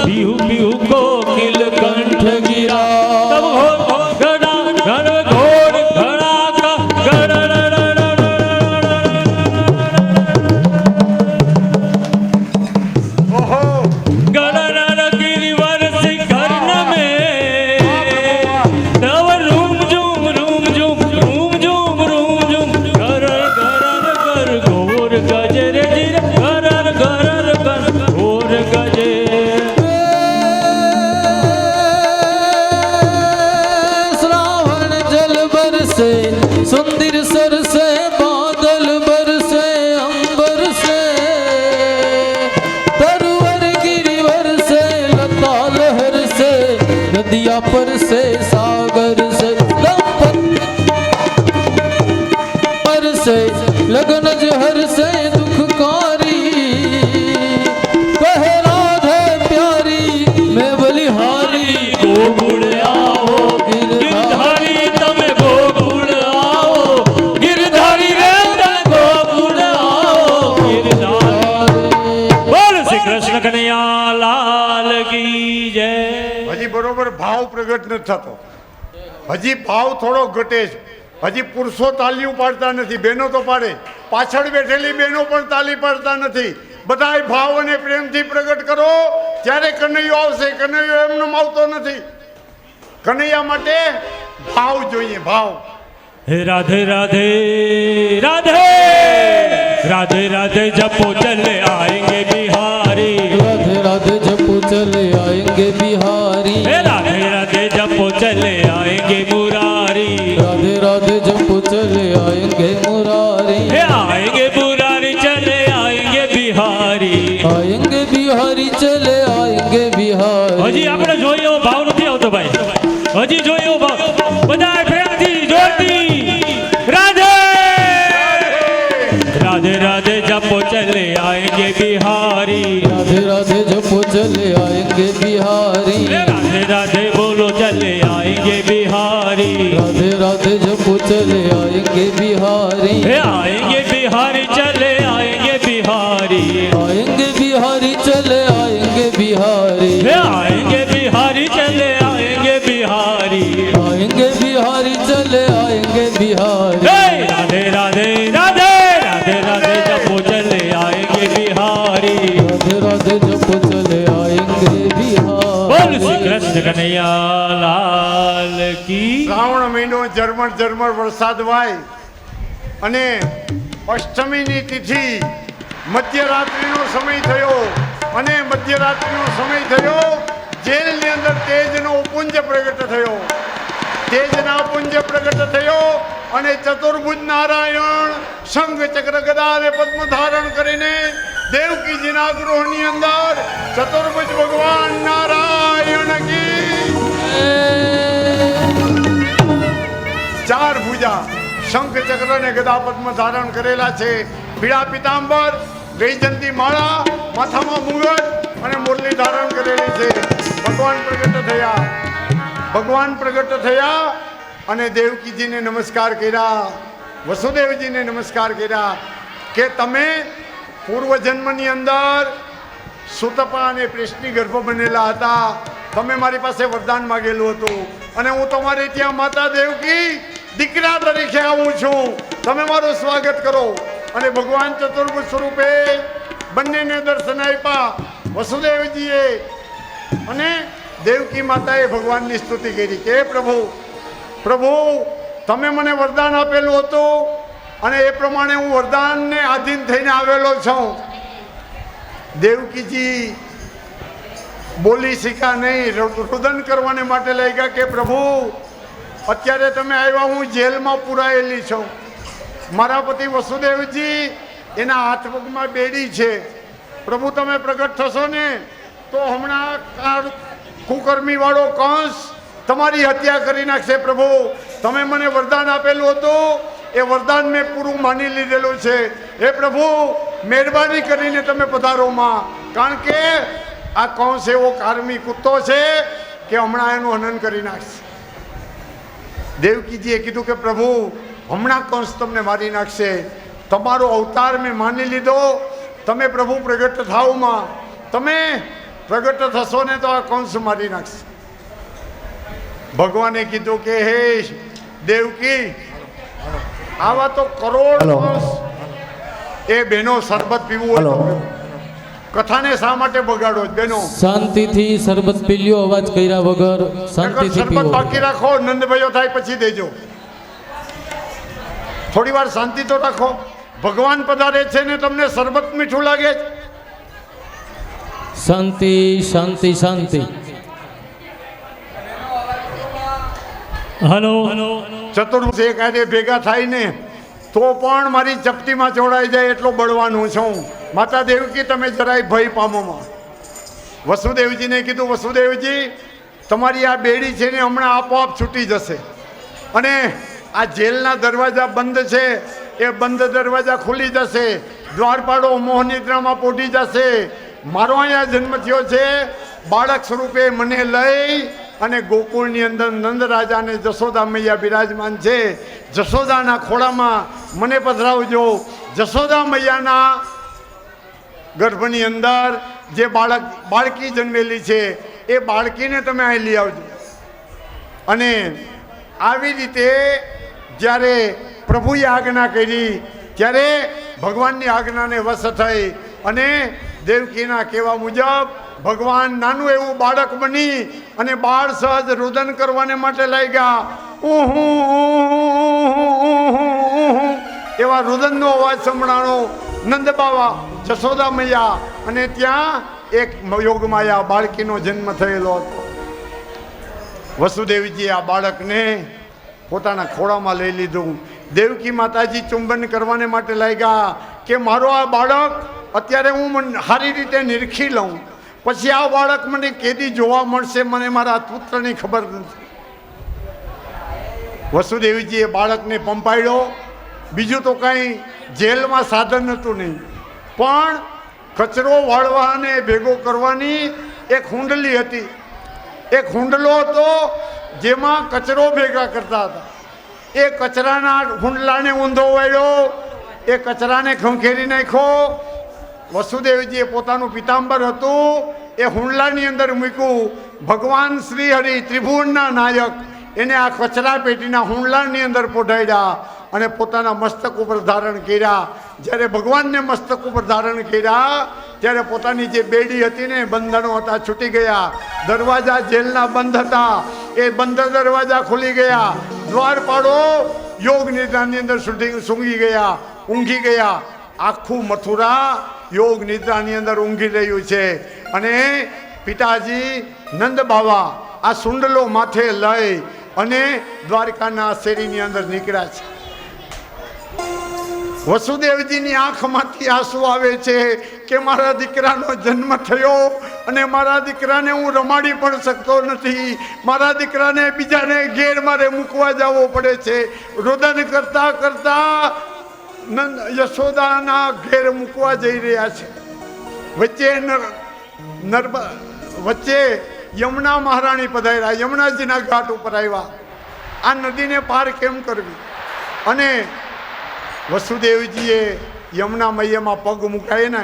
पीहू पीहू कोकिल कंठ गिरा तब घड़ा घड़ घोड़ घड़ा का ઓહો, गणन गिरिवर शिखर में तब रूम झूम रूम झूम रूम झूम रूम झूम घर घर घोर गजर जिर घर घर घोर गजे. सुंदर सर से बादल बरसे अंबर से तरवर गिरिवर से लता लहर से नदिया पर से सागर से पर से लगन जहर से दुखकारी कहे राधे प्यारी मैं बलिहारी गोकुल आओ गिरधारी तमे गोकुल आओ गिरधारी रे तमे गोकुल आओ गिरधारी. बोल श्री कृष्ण कन्हैया लाल की जय. હજી બરોબર ભાવ પ્રગટ નથી થતો. હજી ભાવ થોડો ઘટે છે. હજી પુરુષો તાલીઓ પાડતા નથી, બહેનો તો પાડે. પાછળ બેઠેલી બહેનો પણ તાલી પાડતા નથી. બધાય ભાવ અને પ્રેમથી પ્રગટ કરો ત્યારે કનૈયો આવશે. કનૈયો એમનો આવતો નથી. કનૈયા માટે ભાવ જોઈએ, ભાવ. हे राधे राधे राधे राधे राधे जपो चले आएंगे बिहारी. राधे राधे जपो चले आएंगे बिहारी. हे राधे राधे जपो चले आएंगे मुरारी. राधे राधे जपो चले आएंगे मुरारी. हे आएंगे मुरारी चले आएंगे बिहारी. आएंगे बिहारी चले आएंगे बिहारी. હજી આપણે જોઈએ એવો ભાવ નથી આવતો ભાઈ. હજી જોઈએ એવો ભાવ. બધા પ્રેમથી જોરથી રાધે राधे राधे जपो चले आएंगे बिहारी. राधे राधे जपो चले आएंगे बिहारी. राधे राधे बोलो चले आएंगे बिहारी. राधे राधे जपो चले आएंगे बिहारी. हे आएंगे बिहारी चले आएंगे बिहारी. કનૈયા લાલ કી શ્રાવણ મહિનો ઝરમર ઝરમર વરસાદ વાય અને અષ્ટમીની તિથિ મધ્યરાત્રિનો સમય થયો અને મધ્યરાત્રિનો સમય થયો જેલની અંદર તેજનો પુંજ પ્રગટ થયો તેજના પુંજ પ્રગટ થયો અને ચતુર્ભુજ નારાયણ શંખ ચક્ર ગદા અને પદ્મ ધારણ કરીને દેવકીજીના ગૃહની અંદર ચતુર્ભુજ ભગવાન નારાયણ કી ચાર ભુજા શંખ ચક્ર અને ગદા પદ્મ ધારણ કરેલા છે પીળા પિતાંબર વૈજંતી માળા માથામાં મુગટ અને મુરલી ધારણ કરેલી છે ભગવાન પ્રગટ થયા અને દેવકીજીને નમસ્કાર કર્યા વસુદેવજીને નમસ્કાર કર્યા કે તમે પૂર્વજન્મની અંદર સુતપા અને પ્રેષ્ઠી ગર્ભ બનેલા હતા તમે મારી પાસે વરદાન માગેલું હતું અને હું તમારે ત્યાં માતા દેવકી દીકરા તરીકે આવું છું તમે મારું સ્વાગત કરો અને ભગવાન ચતુર્ભુજ સ્વરૂપે બંનેને દર્શન આપ્યા વસુદેવજીએ અને દેવકી માતાએ ભગવાનની સ્તુતિ કરી કે પ્રભુ તમે મને વરદાન આપેલું હતું અને એ પ્રમાણે હું વરદાનને આધીન થઈને આવેલો છું દેવકીજી બોલી શીખ્યા નહીં રુદન કરવાને માટે લઈ ગયા કે પ્રભુ અત્યારે તમે આવ્યા હું જેલમાં પુરાયેલી છું મારા પતિ વસુદેવજી એના હાથ પગમાં બેડી છે પ્રભુ તમે પ્રગટ થશો ને તો હમણાં કુકર્મી વાળો કંસ તમારી હત્યા કરી નાખશે પ્રભુ તમે મને વરદાન આપેલું હતું એ વરદાન મેં પૂરું માની લીધેલું છે હે પ્રભુ મહેરબાની કરીને તમે પધારોમાં કારણ કે આ કંસ એવો કારમી કૂતો છે કે હમણાં એનું હનન કરી નાખશે દેવકીજીએ કીધું કે પ્રભુ હમણાં કંસ તમને મારી નાખશે તમારો અવતાર મેં માની લીધો તમે પ્રભુ પ્રગટ થાવમાં તમે પ્રગટ થશો ને તો આ કંસ મારી નાખશે ભગવાને કીધું કે હે દેવકી આવા તો કરોડ કંસ એ બહેનો શરબત પીવું હોય તો કથાને શા માટે બગાડો બહેનો શાંતિથી શરબત પી લ્યો અવાજ કર્યા વગર શાંતિથી શરબત પીવો બાકી રાખો નંદભાઈઓ થાય પછી દેજો થોડી વાર શાંતિ તો રાખો ભગવાન પધારે છે ને તમને શરબત મીઠું લાગે છે શાંતિ શાંતિ શાંતિ હલો ચતુર્ભુજ એક આજે ભેગા થાય ને તો પણ મારી ચપટીમાં ચોડાઈ જાય એટલો બળવાનું છું માતા દેવકી તમે જરાય ભય પામોમાં વસુદેવજીને કીધું વસુદેવજી તમારી આ બેડી છે ને હમણાં આપોઆપ છૂટી જશે અને આ જેલના દરવાજા બંધ છે એ બંધ દરવાજા ખુલી જશે દ્વારપાળો મોહનિદ્રામાં પોઢી જશે મારો અહીંયા જન્મ થયો છે બાળક સ્વરૂપે મને લઈ અને ગોકુળની અંદર નંદ રાજા અને જશોદા મૈયા બિરાજમાન છે જશોદાના ખોળામાં મને પધરાવજો જશોદા મૈયાના ગર્ભની અંદર જે બાળકી જન્મેલી છે એ બાળકીને તમે અહીં લઈ આવજો અને આવી રીતે જ્યારે પ્રભુએ આજ્ઞા કરી ત્યારે ભગવાનની આજ્ઞાને વશ થઈ અને દેવકીના કહેવા મુજબ ભગવાન નાનું એવું બાળક બની અને બાળ સહજ રુદન કરવાને માટે લાગ્યા એવા રુદનનો અવાજ સંભળાણો નંદ બાવા જશોદા મૈયા અને ત્યાં એક યોગમાયા બાળકીનો જન્મ થયેલો હતો વસુદેવજી આ બાળકને પોતાના ખોળામાં લઈ લીધું દેવકી માતાજી ચુંબન કરવાને માટે લાગ્યા કે મારો આ બાળક અત્યારે હું સારી રીતે નિરખી લઉં પછી આ બાળક મને કેદી જોવા મળશે મને મારા પુત્રની ખબર નથી વસુદેવજીએ બાળકને પંપાડ્યો બીજું તો કાંઈ જેલમાં સાધન હતું નહીં પણ કચરો વાળવા અને ભેગો કરવાની એક હુંડલી હતી એક હુંડલો હતો જેમાં કચરો ભેગા કરતા હતા એ કચરાના હુંડલાને ઊંધો વાળ્યો એ કચરાને ખંખેરી નાખ્યો વસુદેવજીએ પોતાનું પિતાંબર હતું એ હુંડલાની અંદર મૂક્યું ભગવાન શ્રી હરિ ત્રિભુવનના નાયક એને આ કચરા પેટીના હુંડલાની અંદર પોઢાડ્યા અને પોતાના મસ્તક ઉપર ધારણ કર્યા જ્યારે ભગવાનને મસ્તક ઉપર ધારણ કર્યા ત્યારે પોતાની જે બેડી હતી ને બંધનો હતા છૂટી ગયા, દરવાજા જેલના બંધ હતા એ બંધ દરવાજા ખુલી ગયા, દ્વારપાળો યોગ નિદ્રાની અંદર સૂંઘી ગયા, ઊંઘી ગયા. આખું મથુરા યોગ નિદ્રાની અંદર ઊંઘી રહ્યું છે. અને પિતાજી નંદ બાવા આ સુંડલો માથે લઈ અને દ્વારકાના શેરીની અંદર નીકળ્યા છે. વસુદેવજીની આંખમાંથી આંસુ આવે છે કે મારા દીકરાનો જન્મ થયો અને મારા દીકરાને હું રમાડી પણ શકતો નથી, મારા દીકરાને બીજાને ઘેર મારે મૂકવા જવો પડે છે. રુદન કરતા કરતા યશોદાના ઘેર મૂકવા જઈ રહ્યા છે. વચ્ચે યમુના મહારાણી પધાર્યા, યમુનાજીના ઘાટ ઉપર આવ્યા. આ નદીને પાર કેમ કરવી? અને વસુદેવજીએ યમુના મૈયામાં પગ મુકાય ને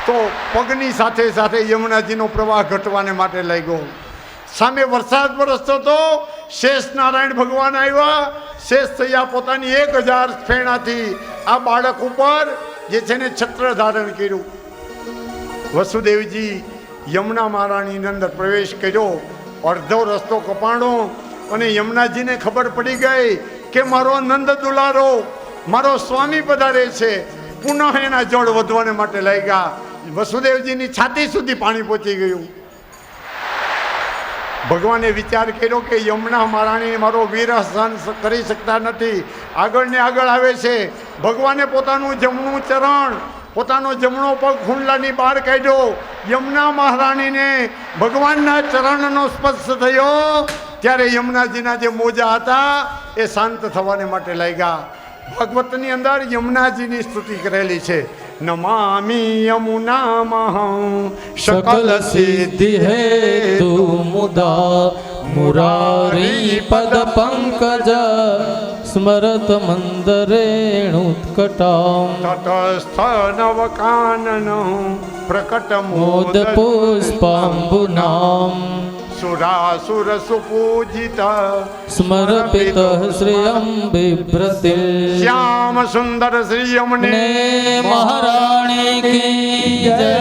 તો પગની સાથે સાથે યમુનાજીનો પ્રવાહ ઘટવાને માટે લાગ્યો. સામે વરસાદ વરસતો હતો. શેષ નારાયણ ભગવાન આવ્યા. શેષ થયા પોતાની 1000 ફેણાથી આ બાળક ઉપર જે છે ને છત્ર ધારણ કર્યું. વસુદેવજી યમુના મહારાણીની અંદર પ્રવેશ કર્યો, અડધો રસ્તો કપાણો અને યમુનાજીને ખબર પડી ગઈ કે મારો નંદ દુલારો મારો સ્વામી પધારે છે. પુનઃ એના જળ વધવાને માટે લાગ્યા. વસુદેવજીની છાતી સુધી પાણી પહોંચી ગયું. ભગવાને વિચાર કર્યો કે યમુના મહારાણી મારો વીર સહન કરી શકતા નથી, આગળ ને આગળ આવે છે. ભગવાને પોતાનું જમણું ચરણ, પોતાનો જમણો પગ ખૂંડલાની બહાર કાઢ્યો. યમુના મહારાણીને ભગવાનના ચરણનો સ્પર્શ થયો ત્યારે યમુનાજીના જે મોજા હતા એ શાંત થવાને માટે લાગ્યા. ભાગવતની અંદર યમુનાજીની સ્તુતિ કરેલી છે. નમામિ યમુનામહં सकल सिद्धि हेतु मुदा मुरारी पद पंकज स्मरत मंदरेणुत्कटां તટસ્થ નવકાનન પ્રકટ मोद पुष्पाम्बुनां સુરાસુર સુપૂજિત स्मरपित श्रियं बिभ्रति શ્યામ સુંદર શ્રી યમને महाराणी की जय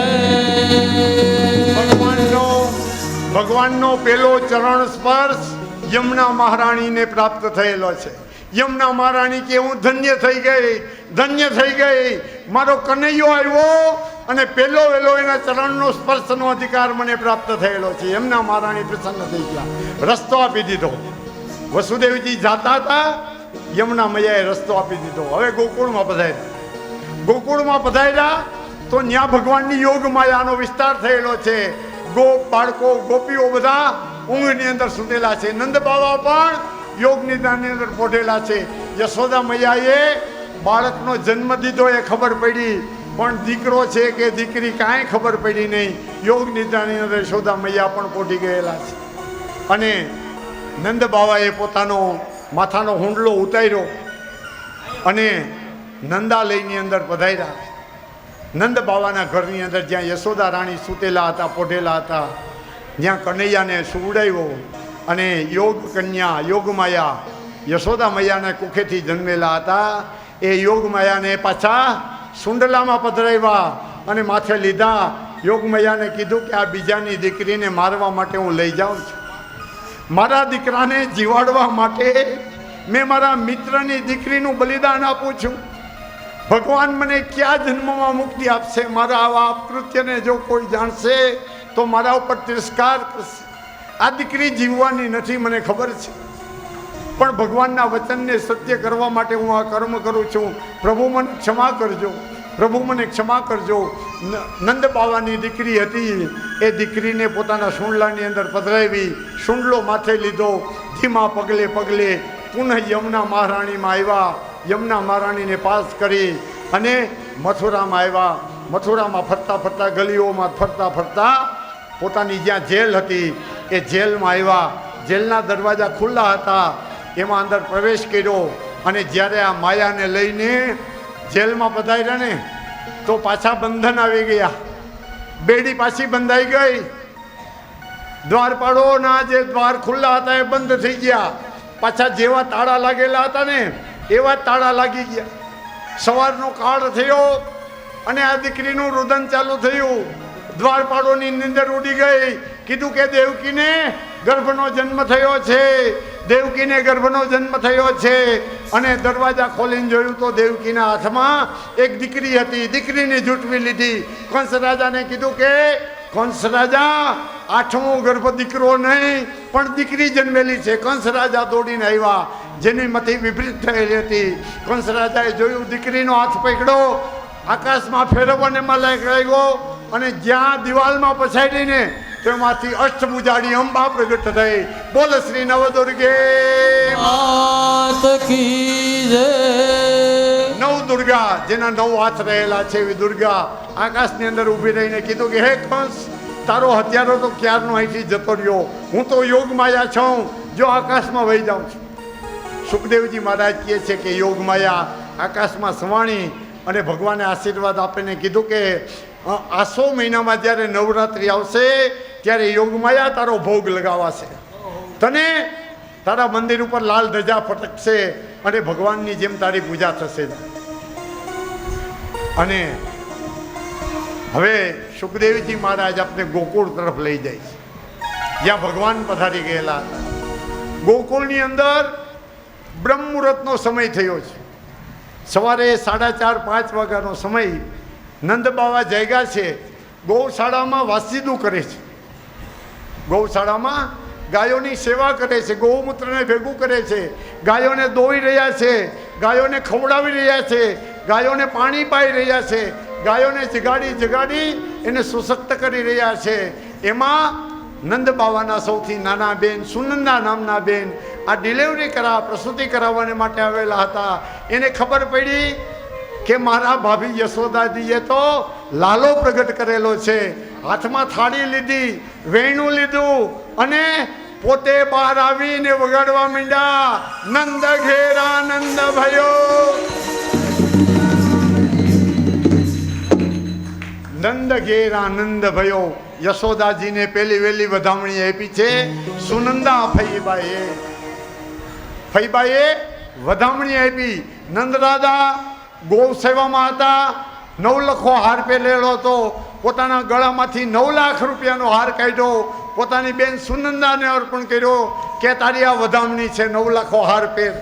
ભગવાનનો પેલો ચરણ સ્પર્શ યમુના મહારાણીને પ્રાપ્ત થયેલો છે. યમુના મહારાણી કે હું ધન્ય થઈ ગઈ, ધન્ય થઈ ગઈ, મારો કનૈયો આવ્યો અને પેલો વેલો એના ચરણનો સ્પર્શનો અધિકાર મને પ્રાપ્ત થયેલો છે. યમુના મહારાણી પ્રસન્ન થઈ ગયા, રસ્તો આપી દીધો. વસુદેવજી જાતા હતા, યમુના મૈયાએ રસ્તો આપી દીધો. હવે ગોકુળમાં પધાર્યા. ગોકુળમાં પધાર્યા તો ત્યાં ભગવાનની યોગ માયાનો વિસ્તાર થયેલો છે. ગોપ બાળકો ગોપીઓ બધા ઊંઘની અંદર સૂતેલા છે. નંદ બાવા પણ યોગ નિદ્રાની અંદર પોઢેલા છે. યશોદા મૈયાએ બાળકનો જન્મ દીધો એ ખબર પડી, પણ દીકરો છે કે દીકરી કાંઈ ખબર પડી નહીં. યોગ નિદ્રાની અંદર યશોદા મૈયા પણ પોઢી ગયેલા છે. અને નંદ બાવાએ પોતાનો માથાનો હુંડલો ઉતાર્યો અને નંદાલયની અંદર પધાર્યા. નંદ બાવાના ઘરની અંદર જ્યાં યશોદા રાણી સૂતેલા હતા, પોઢેલા હતા, જ્યાં કનૈયાને સુવડાવ્યો અને યોગ કન્યા યોગમાયા યશોદા મૈયાને કુખેથી જન્મેલા હતા. એ યોગમાયાને પાછા સુંડલામાં પધરાવ્યા અને માથે લીધા. યોગમૈયાને કીધું કે આ બીજાની દીકરીને મારવા માટે હું લઈ જાઉં છું, મારા દીકરાને જીવાડવા માટે મેં મારા મિત્રની દીકરીનું બલિદાન આપું છું. ભગવાન મને ક્યાં જન્મમાં મુક્તિ આપશે? મારા આવા અપકૃત્યને જો કોઈ જાણશે તો મારા ઉપર તિરસ્કાર કરશે. આ દીકરી જીવવાની નથી, મને ખબર છે, પણ ભગવાનના વચનને સત્ય કરવા માટે હું આ કર્મ કરું છું. પ્રભુ મને ક્ષમા કરજો, પ્રભુ મને ક્ષમા કરજો. નંદ બાવાની દીકરી હતી, એ દીકરીને પોતાના સુંડલાની અંદર પધરાવી, સુંડલો માથે લીધો. ધીમા પગલે પગલે પુનઃ યમુના મહારાણીમાં આવ્યા. યમુના મહારાણીને પાસ કરી અને મથુરામાં આવ્યા. મથુરામાં ફરતા ફરતા ગલીઓમાં ફરતા ફરતા પોતાની જ્યાં જેલ હતી એ જેલમાં આવ્યા. જેલના દરવાજા ખુલ્લા હતા, એમાં અંદર પ્રવેશ કર્યો. અને જ્યારે આ માયાને લઈને જેલમાં પધાર્યા ને તો પાછા બંધન આવી ગયા. બેડી પાછી બંધાઈ ગઈ. દ્વારપાળોના જે દ્વાર ખુલ્લા હતા એ બંધ થઈ ગયા. પાછા જેવા તાળા લાગેલા હતા ને એવા તાળા લાગી ગયા. સવારનો કાળ થયો અને આ દીકરીનું રુદન ચાલુ થયું. દ્વારપાળોની નિંદર ઉડી ગઈ. કીધું કે દેવકીને ગર્ભનો જન્મ થયો છે, દેવકીને ગર્ભનો જન્મ થયો છે. અને દરવાજા ખોલીને જોયું તો દેવકીના હાથમાં એક દીકરી હતી. દીકરીને ઝૂંટવી લીધી. કંસ રાજાને કીધું કે કંસ રાજા, 8મો ગર્ભ દીકરો નહીં પણ દીકરી જન્મેલી છે. કંસ રાજા દોડીને આવ્યા, જેની મથી વિપરીત થયેલી હતી. કંસ રાજાએ જોયું, દીકરીનો હાથ પકડ્યો, આકાશમાં ફેરવવાને લાગ્યો અને જ્યાં દિવાલમાં પછાડીને તેમાંથી અષ્ટભુજાળી અંબા પ્રગટ થઈ. બોલ શ્રી નવદુર્ગે માત કી જય. નવ દુર્ગા, જેના 9 હાથ રહેલા છે એવી દુર્ગા આકાશની અંદર ઊભી રહીને કીધું કે હે કંસ, તારો હત્યારો તો ક્યારનો અહીંથી જતો રહ્યો. હું તો યોગ માયા છું, જો આકાશમાં વહી જાઉં છું. સુખદેવજી મહારાજ કહે છે કે યોગ માયા આકાશમાં સવાણી અને ભગવાને આશીર્વાદ આપીને કીધું કે આસો મહિનામાં જ્યારે નવરાત્રિ આવશે ત્યારે યોગમાયા તારો ભોગ લગાવાશે. તને તારા મંદિર ઉપર લાલ ધજા ફટકશે અને ભગવાનની જેમ તારી પૂજા થશે. અને હવે સુખદેવજી મહારાજ આપણે ગોકુળ તરફ લઈ જાય છે, જ્યાં ભગવાન પધારી ગયેલા હતા. ગોકુળની અંદર બ્રહ્મ મુહૂર્તનો સમય થયો છે. સવારે 4:30-5 વાગ્યાનો સમય. નંદ બાવા જાગ્યા છે, ગૌશાળામાં વાસીદું કરે છે. ગૌશાળામાં ગાયોની સેવા કરે છે, ગૌમૂત્રને ભેગું કરે છે, ગાયોને દોઈ રહ્યા છે, ગાયોને ખવડાવી રહ્યા છે, ગાયોને પાણી પાઈ રહ્યા છે, ગાયોને જગાડી એને સુશક્ત કરી રહ્યા છે. એમાં નંદ બાવાના સૌથી નાના બેન સુનંદા નામના બેન આ ડિલિવરી પ્રસૂતિ કરાવવાને માટે આવેલા હતા. એને ખબર પડી કે મારા ભાભી યશોદાજીએ તો લાલો પ્રગટ કરેલો છે. હાથમાં થાળી લીધી, વેણું લીધું અને પોતે બહાર આવીને વગાડવા માંડ્યા, નંદ ઘેરા નંદ ભયો, નંદ ઘેરા નંદ ભયો. યશોદાજીને પેલી વેલી વધામણી આપી છે સુનંદા ફઈબાએ વધામણી આપી. નંદરાજા ગૌ સેવામાં હતા, 9 લાખો હાર પહેરેલો હતો. પોતાના ગળામાંથી 9 લાખ રૂપિયાનો હાર કાઢ્યો, પોતાની બેન સુનંદાને અર્પણ કર્યો કે તારી આ વધામણી છે, 9 લાખો હાર પહેર.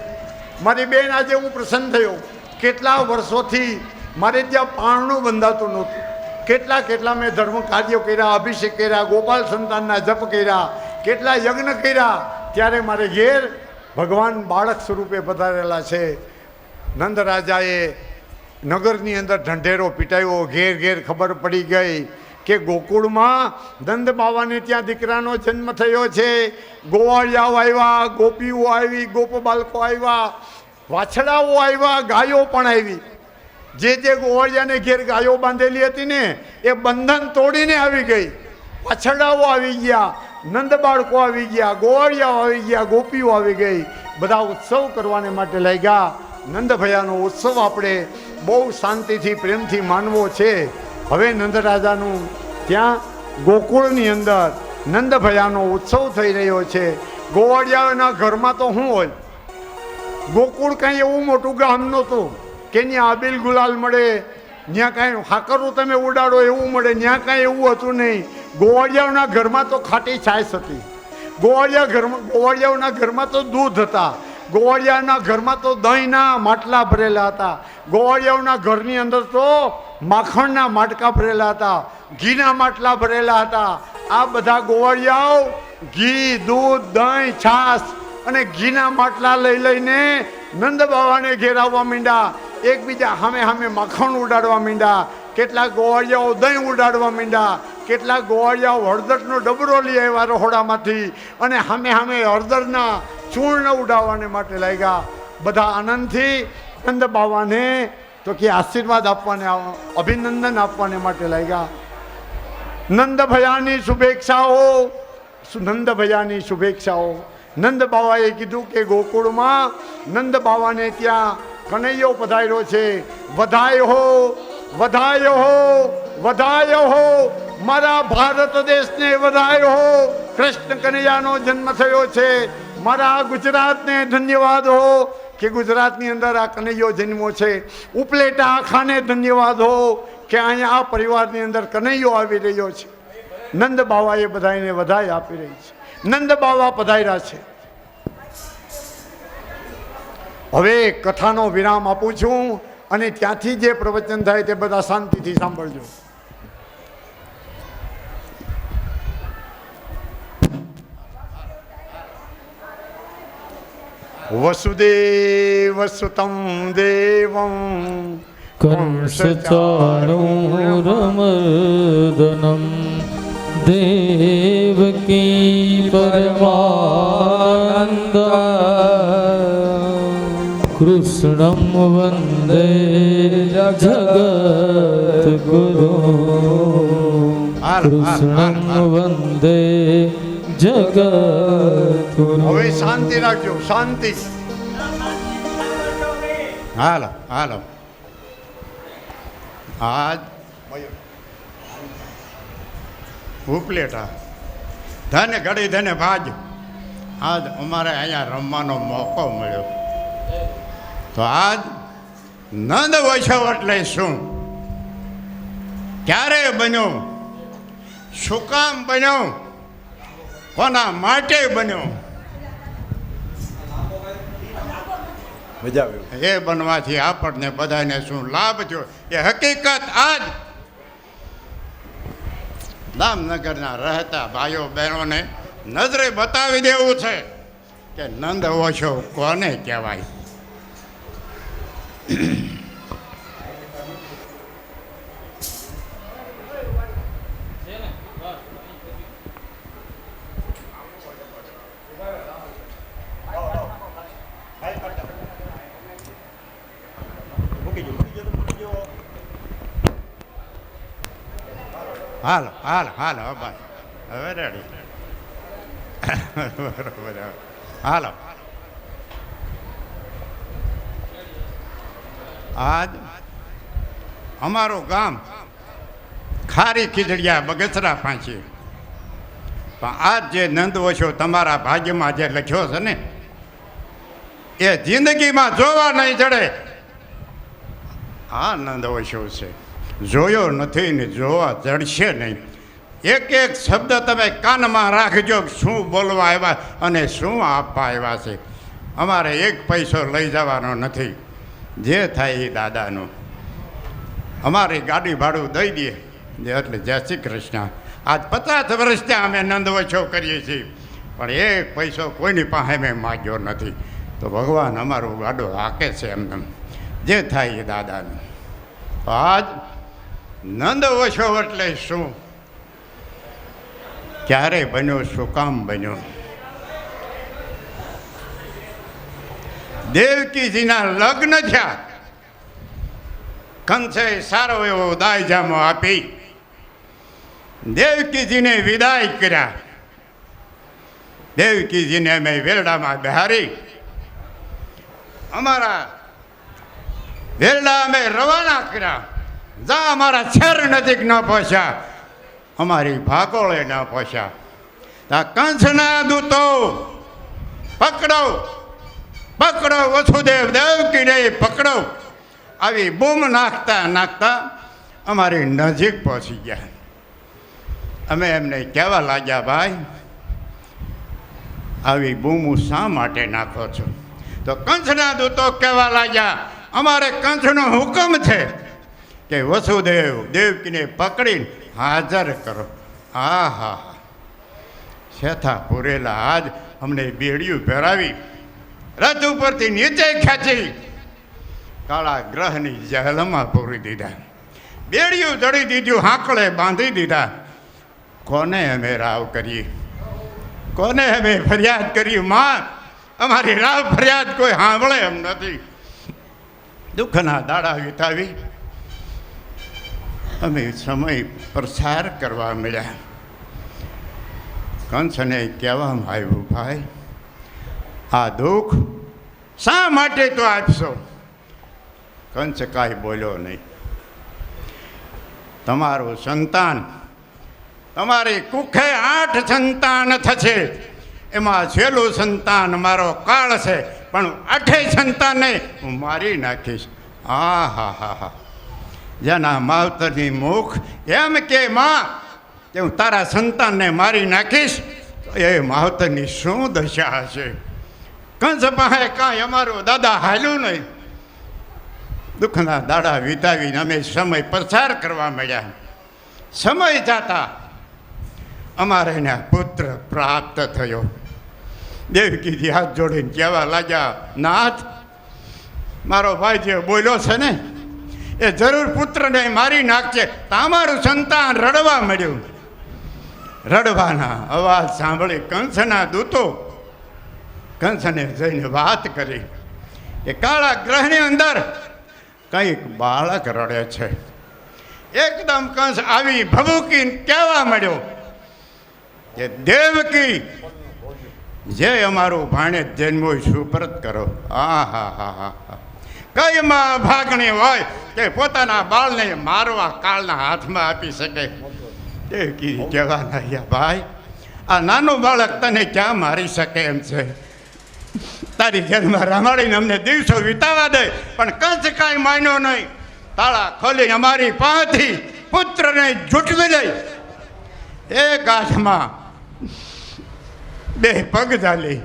મારી બેન, આજે હું પ્રસન્ન થયો. કેટલા વર્ષોથી મારે ત્યાં પારણું બંધાતું નહોતું. કેટલા મેં ધર્મ કાર્યો કર્યા, અભિષેક કર્યા, ગોપાલ સંતાનના જપ કર્યા, કેટલા યજ્ઞ કર્યા. ત્યારે મારે ઘેર ભગવાન બાળક સ્વરૂપે પધારેલા છે. નંદ રાજાએ નગરની અંદર ઢંઢેરો પીટાવ્યો. ઘેર ખબર પડી ગઈ કે ગોકુળમાં નંદ બાવાને ત્યાં દીકરાનો જન્મ થયો છે. ગોવાળિયાઓ આવ્યા, ગોપીઓ આવી, ગોપ બાળકો આવ્યા, વાછડાઓ આવ્યા, ગાયો પણ આવી. જે ગોવાળિયાને ઘેર ગાયો બાંધેલી હતી ને એ બંધન તોડીને આવી ગઈ. વાછડાઓ આવી ગયા, નંદ બાળકો આવી ગયા, ગોવાળિયાઓ આવી ગયા, ગોપીઓ આવી ગઈ. બધા ઉત્સવ કરવાને માટે લાગ્યા. નંદ ભયાનો ઉત્સવ આપણે બહુ શાંતિથી પ્રેમથી માનવો છે. હવે નંદ રાજાનું ત્યાં ગોકુળની અંદર નંદ ભયાનો ઉત્સવ થઈ રહ્યો છે. ગોવાળિયાઓના ઘરમાં તો શું હોય, ગોકુળ કાંઈ એવું મોટું ગામ નહોતું કે ત્યાં આબિલ ગુલાલ મળે, ત્યાં કાંઈ હાકરું તમે ઉડાડો એવું મળે, ત્યાં કાંઈ એવું હતું નહીં. ગોવાળિયાઓના ઘરમાં તો ખાટી છાશ હતી. ગોવાળિયાઓના ઘરમાં તો દૂધ હતા. ગોવાળિયાના ઘરમાં તો દહીંના માટલા ભરેલા હતા. ગોવાળિયાઓના ઘરની અંદર તો માખણના માટકા ભરેલા હતા, ઘીના માટલા ભરેલા હતા. આ બધા ગોવાળિયાઓ ઘી, દૂધ, દહીં, છાશ અને ઘીના માટલા લઈને નંદ બાવાને ઘેરાવવા માંડ્યા. એકબીજા સામે માખણ ઉડાડવા માંડ્યા. કેટલાક ગોવાળિયાઓ દહીં ઉડાડવા માંડ્યા. કેટલાક ગોવાળિયાઓ હળદરનો ડબરો લઈ આવ્યા રહોડામાંથી અને સામે હળદરના ચૂર્ણ ઉડાવવાને માટે લાગ્યા. બધા આનંદથી નંદ બાવાને તો કે આશીર્વાદ આપવાને, અભિનંદન આપવાને માટે લાગ્યા. નંદ ભયાની શુભેચ્છાઓ. નંદ બાવાએ કીધું કે ગોકુળમાં નંદ બાવાને ત્યાં કનૈયો પધાર્યો છે. વધાયો હો મારા ભારત દેશને વધાયો હો. કૃષ્ણ કનૈયાનો જન્મ થયો છે. મારા ગુજરાતને ધન્યવાદ હો કે ગુજરાતની અંદર આ કનૈયો જન્મો છે. ઉપલેટા આખાને ધન્યવાદ હો કે અહીંયા આ પરિવારની અંદર કનૈયો આવી રહ્યો છે. નંદ બાવાએ બધાને વધાઈ આપી રહી છે. નંદ બાવા પધાર્યા છે. હવે કથાનો વિરામ આપું છું અને ત્યાંથી જે પ્રવચન થાય તે બધા શાંતિથી સાંભળજો. વસુદેવ સુતં દેવં કંસચાણૂરમર્દનમ દેવકી પરમાનંદ કૃષ્ણં વંદે જગદ્ગુરુ કૃષ્ણં વંદે જગદ્ગુરુ. હવે શાંતિ રાખજો, શાંતિ. હાલો હાલો આજ ઉપલેટા ધને ઘડી ધને ભાજ આજ અમારે અહીંયા રમવાનો મોકો મળ્યો. તો આજ નંદ વૈષ્ણવ એટલે શું, ક્યારે બન્યો, શું કામ બન્યો, કોના માટે બન્યો, એ બનવાથી આપણને બધાને શું લાભ થયો એ હકીકત આજ દામનગરના રહેતા ભાઈઓ બહેનોને નજરે બતાવી દેવું છે કે નંદ ઓછો કોને કહેવાય. હાલો હાલો હાલો ભાઈ હવે રેડી બરોબર હાલો. આજ અમારું ગામ ખારી ખીજડીયા બગસરા પાંચી, પણ આજ જે નંદ ઓછો તમારા ભાગ્યમાં જે લખ્યો છે ને એ જિંદગીમાં જોવા નહીં જડે. આ નંદ ઓછો છે, જોયો નથી ને જોવા જડશે નહીં. એક એક શબ્દ તમે કાનમાં રાખજો, શું બોલવા આવ્યા અને શું આપવા આવ્યા છે. અમારે એક પૈસો લઈ જવાનો નથી, જે થાય એ દાદાનું. અમારી ગાડી ભાડું દઈ દે એટલે જય શ્રી કૃષ્ણ. આજ 50 વર્ષથી અમે નંદ ઓછો કરીએ છીએ, પણ એક પૈસો કોઈની પાસે મેં માગ્યો નથી. તો ભગવાન અમારું ગાડો હાકે છે એમને, જે થાય એ દાદાનું. આજ નંદ ઓછો એટલે શું, ક્યારે બન્યો, શું કામ બન્યો. દેવકીજીના લગ્ન થયા, કંસે સારો એવો દાયજામો આપી દેવકીજીને વિદાય કર્યા. દેવકીજીને અમે વેરડામાં બહારી અમારા વેરડા અમે રવાના કર્યા. જા અમારા શહેર નજીક ન પહોંચ્યા, અમારી ભાગોળે ન પહોંચ્યા. તા કંસના દૂતો પકડો પકડો વસુદેવ દેવકીને પકડો આવી બૂમ નાખતા નાખતા અમારી નજીક પહોંચી ગયા. અમે એમને કહેવા લાગ્યા, ભાઈ આવી બૂમો શા માટે નાખો છો? તો કંસના દૂતો કહેવા લાગ્યા, અમારે કંસનો હુકમ છે કે વસુદેવ દેવકીને પકડીને હાજર કરો. હા હા, શેથા પૂરેલા આજ અમને બેડિયું પહેરાવી રથ ઉપરથી નીચે ખેંચી કાળા ગ્રહની જહેલમાં પૂરી દીધા. બેડિયું જડી દીધું, હાંકળે બાંધી દીધા. કોને અમે રાવ કરીએ, કોને અમે ફરિયાદ કરી? માં, અમારી રાવ ફરિયાદ કોઈ સાંભળે એમ નથી. દુઃખના દાડા વિતાવી અમે સમય પ્રસાર કરવા મળ્યા. કંસને કહેવામાં આવ્યું, ભાઈ આ દુઃખ શા માટે તો આપશો? કંસ કાંઈ બોલ્યો નહીં. તમારું સંતાન, તમારી કુખે 8 સંતાન થશે, એમાં છેલ્લું સંતાન મારો કાળ છે, પણ 8 સંતાનને હું મારી નાખીશ. હા હા હા હા, જેના માવતરની મુખ એમ કે માં કે હું તારા સંતાનને મારી નાખીશ તો એ માવતરની શું દશા હશે. કંસ પાસે કાંઈ અમારું દાદા હાલ્યું નહીં. દુઃખના દાડા વિતાવીને અમે સમય પસાર કરવા મળ્યા. સમય જતા અમારે એને પુત્ર પ્રાપ્ત થયો. દેવકીજી હાથ જોડીને કહેવા લાગ્યા, નાથ, મારો ભાઈ જે બોલ્યો છે ને એ જરૂર પુત્રને મારી નાખશે. તો અમારું સંતાન રડવા મળ્યું. રડવાના અવાજ સાંભળી કંસના દૂતો કંસને જઈને વાત કરી કે કાળા ગ્રહની અંદર કંઈક બાળક રડે છે. એકદમ કંસ આવી ભભૂકીને કહેવા મળ્યો કે દેવકી, જે અમારું ભાણે જન્મો સુપરત કરો. હા હા હા હા હા. કઈ માં ભાગણી હોય કે પોતાના બાળને મારવા કાળના હાથમાં આપી શકે. દેવકી કહેવા લાગ્યા, ભાઈ, આ નાનું બાળક તને ક્યાં મારી શકે એમ છે. તારી જેલમાં રમાડીને અમને દિવસો વિતાવા દે. પણ કંસ કાંઈ માન્યો નહીં. તાળા ખોલીને અમારી પાસેથી પુત્રને ઝૂંટવી લઈ એક હાથમાં બે પગ ઝાલી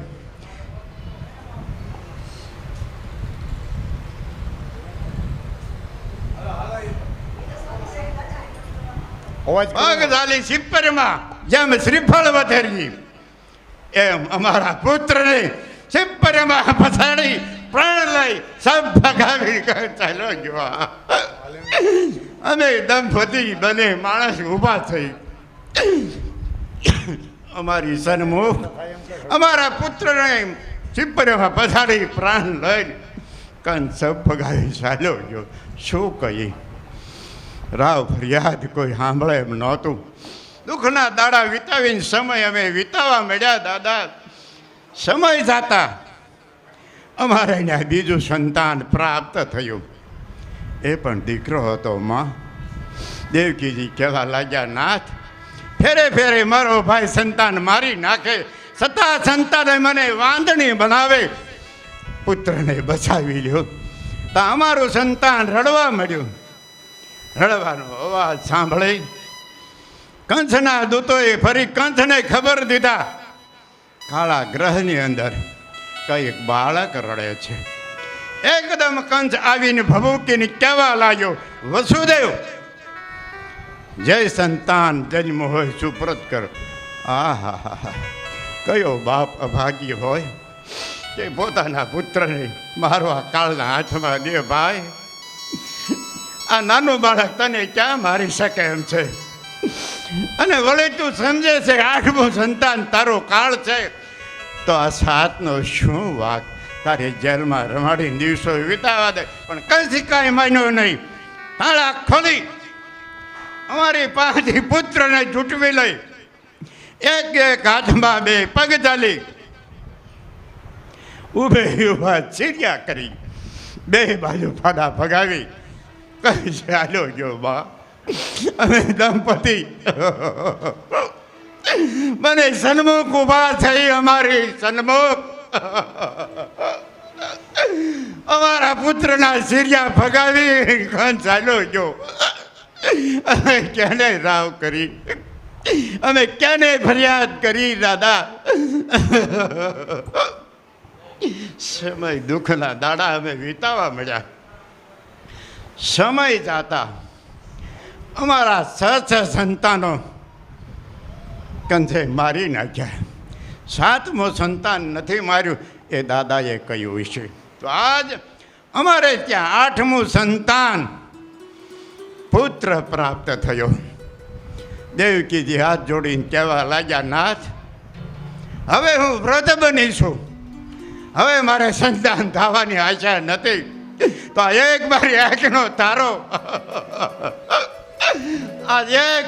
પગ ઝાલી સિપ્પરમાં જેમ શ્રીફળ વધેરી એમ અમારા પુત્રને સિપ્પરમાં પછાડી પ્રાણ લઈ સબ ભગાવી ચાલો ગયો. અમે દંપતી બને માણસ ઊભા થઈ અમારી સન્મુખ અમારા પુત્રને સિપ્પરમાં પછાડી પ્રાણ લઈ કંસ સબ ભગાવી ચાલ્યો ગયો. શું કહીએ, રાવ ફરિયાદ કોઈ સાંભળે એમ નહોતું. દુઃખના દાડા વિતાવીને સમય અમે વિતાવા મળ્યા. દાદા, સમય જતા અમારે અહીંયા બીજું સંતાન પ્રાપ્ત થયું. એ પણ દીકરો હતો. માં, દેવકીજી કહેવા લાગ્યા, નાથ, ફેરે ફેરે મારો ભાઈ સંતાન મારી નાખે, છતાં સંતાને મને વાંદણી બનાવે. પુત્રને બચાવી લ્યો. તો અમારું સંતાન રડવા મળ્યું. રડવાનો અવાજ સાંભળી કંસના દૂતોએ ફરી કંસને ખબર દીધા, કાળા ગ્રહની અંદર કંઈક બાળક રડે છે. એકદમ કંસ આવીને ભભૂકીને કહેવા લાગ્યો, વસુદેવ, જય સંતાન જન્મ હોય સુપ્રત કર. આ હા હા હા, કયો બાપ અભાગ્ય હોય કે પોતાના પુત્રને મારવા કાળના હાથમાં દે. ભાઈ, આ નાનું બાળક તને ક્યાં મારી શકે એમ છે. અને વળી તું સમજે છે 8મું સંતાન તારો કાળ છે, તો આ 7નો શું વાક. તારી જેલમાં રમાડીને દિવસો વિતાવા દે. પણ કંઈ કાંઈ માન્યો નહીં. તાળા ખોલી અમારી પાસેથી પુત્રને ઝૂંટવી લઈ એક એક હાથમાં બે પગ ચાલી ઊભે ઊભા ચીર્યા કરી બે બાજુ ફાડા ભગાવી કઈ ચાલ્યો ગયો. બા, અમે દંપતી મને સન્મુખ ઊભા થઈ. અમારી સન્મુખ અમારા પુત્રના સિરિયા ભગાવી કંસ ચાલ્યો ગયો. અમે ક્યાંને રાવ કરી, અમે ક્યાંને ફરિયાદ કરી. દાદા, સમય દુઃખના દાડા અમે વિતાવા મળ્યા. સમય જાતા અમારા 6 સંતાનો કંસે મારી નાખ્યા. 7મો સંતાન નથી માર્યું એ દાદાએ કહ્યું છે. તો આજ અમારે ત્યાં 8મું સંતાન પુત્ર પ્રાપ્ત થયો. દેવકીજી હાથ જોડીને કહેવા લાગ્યા, નાથ, હવે હું વ્રત બની છું. હવે મારે સંતાન થવાની આશા નથી. તો આ એક મારી આંખનો તારો, આ એક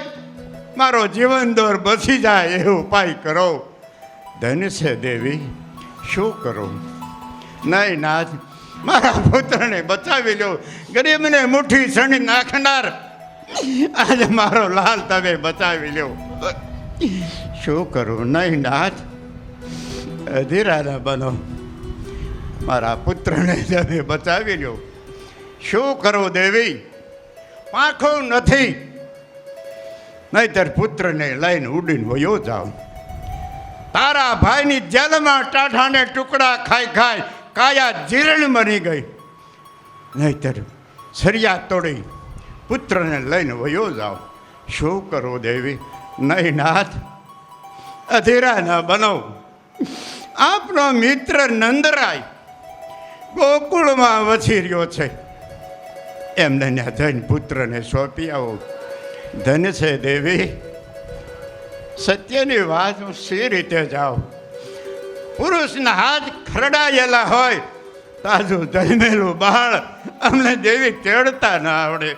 મારો જીવન દોર બસી જાય એ ઉપાય કરો. ધન છે દેવી, શું કરું? નહીં નાથ, મારા પુત્રને બચાવી લો. ગરીબને મુઠ્ઠી સણી નાખનાર આજે મારો લાલ તમે બચાવી લો. શું કરું? નહીં નાથ, અધીરા ન બનો. મારા પુત્રને તમે બચાવી લો. શું કરો દેવી? પાંખો નથી, નહીતર પુત્રને લઈને ઉડીને વયો જાઉં. તારા ભાઈની જેલમાં ટાઢાને ટુકડા ખાઈ ખાઈ કાયા જીર્ણ બની ગઈ, નહીતર સરિયા તોડી પુત્રને લઈને વયો જાઓ. શું કરો દેવી? નહીં નાથ, અધીરા ન બનો. આપનો મિત્ર નંદરાય ગોકુળમાં વસી રહ્યો છે, એમને ત્યાં જઈને પુત્રને સોંપી આવો. ધન છે દેવી, સત્યની વાત હું સી રીતે જાઉં? પુરુષના હાથ ખરડાયેલા હોય, તાજું જન્મેલું બાળ અમને દેવી તેડતા ના આવડે,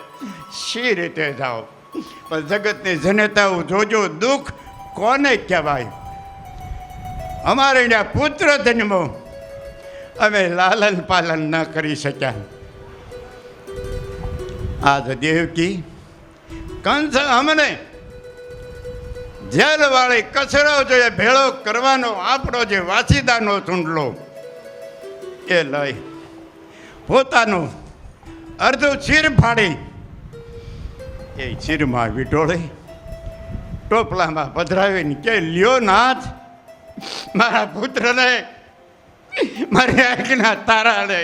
સી રીતે જાઓ? પણ જગતની જનતાઓ જોજો, દુઃખ કોને કહેવાય? અમારે ત્યાં પુત્ર જન્મો, અમે લાલન પાલન ન કરી શક્યા. આજ દેવકી કંસ અમને જેલવાળી કચરો જોઈએ ભેળો કરવાનો આપણો જે વાસીદાનો ચૂંડલો એ લઈ પોતાનું અડધું ચીર ફાડી એ ચીરમાં વીંટોળી ટોપલામાં પધરાવીને કે લ્યો નાથ, મારા પુત્રને મારી આંખના તારાને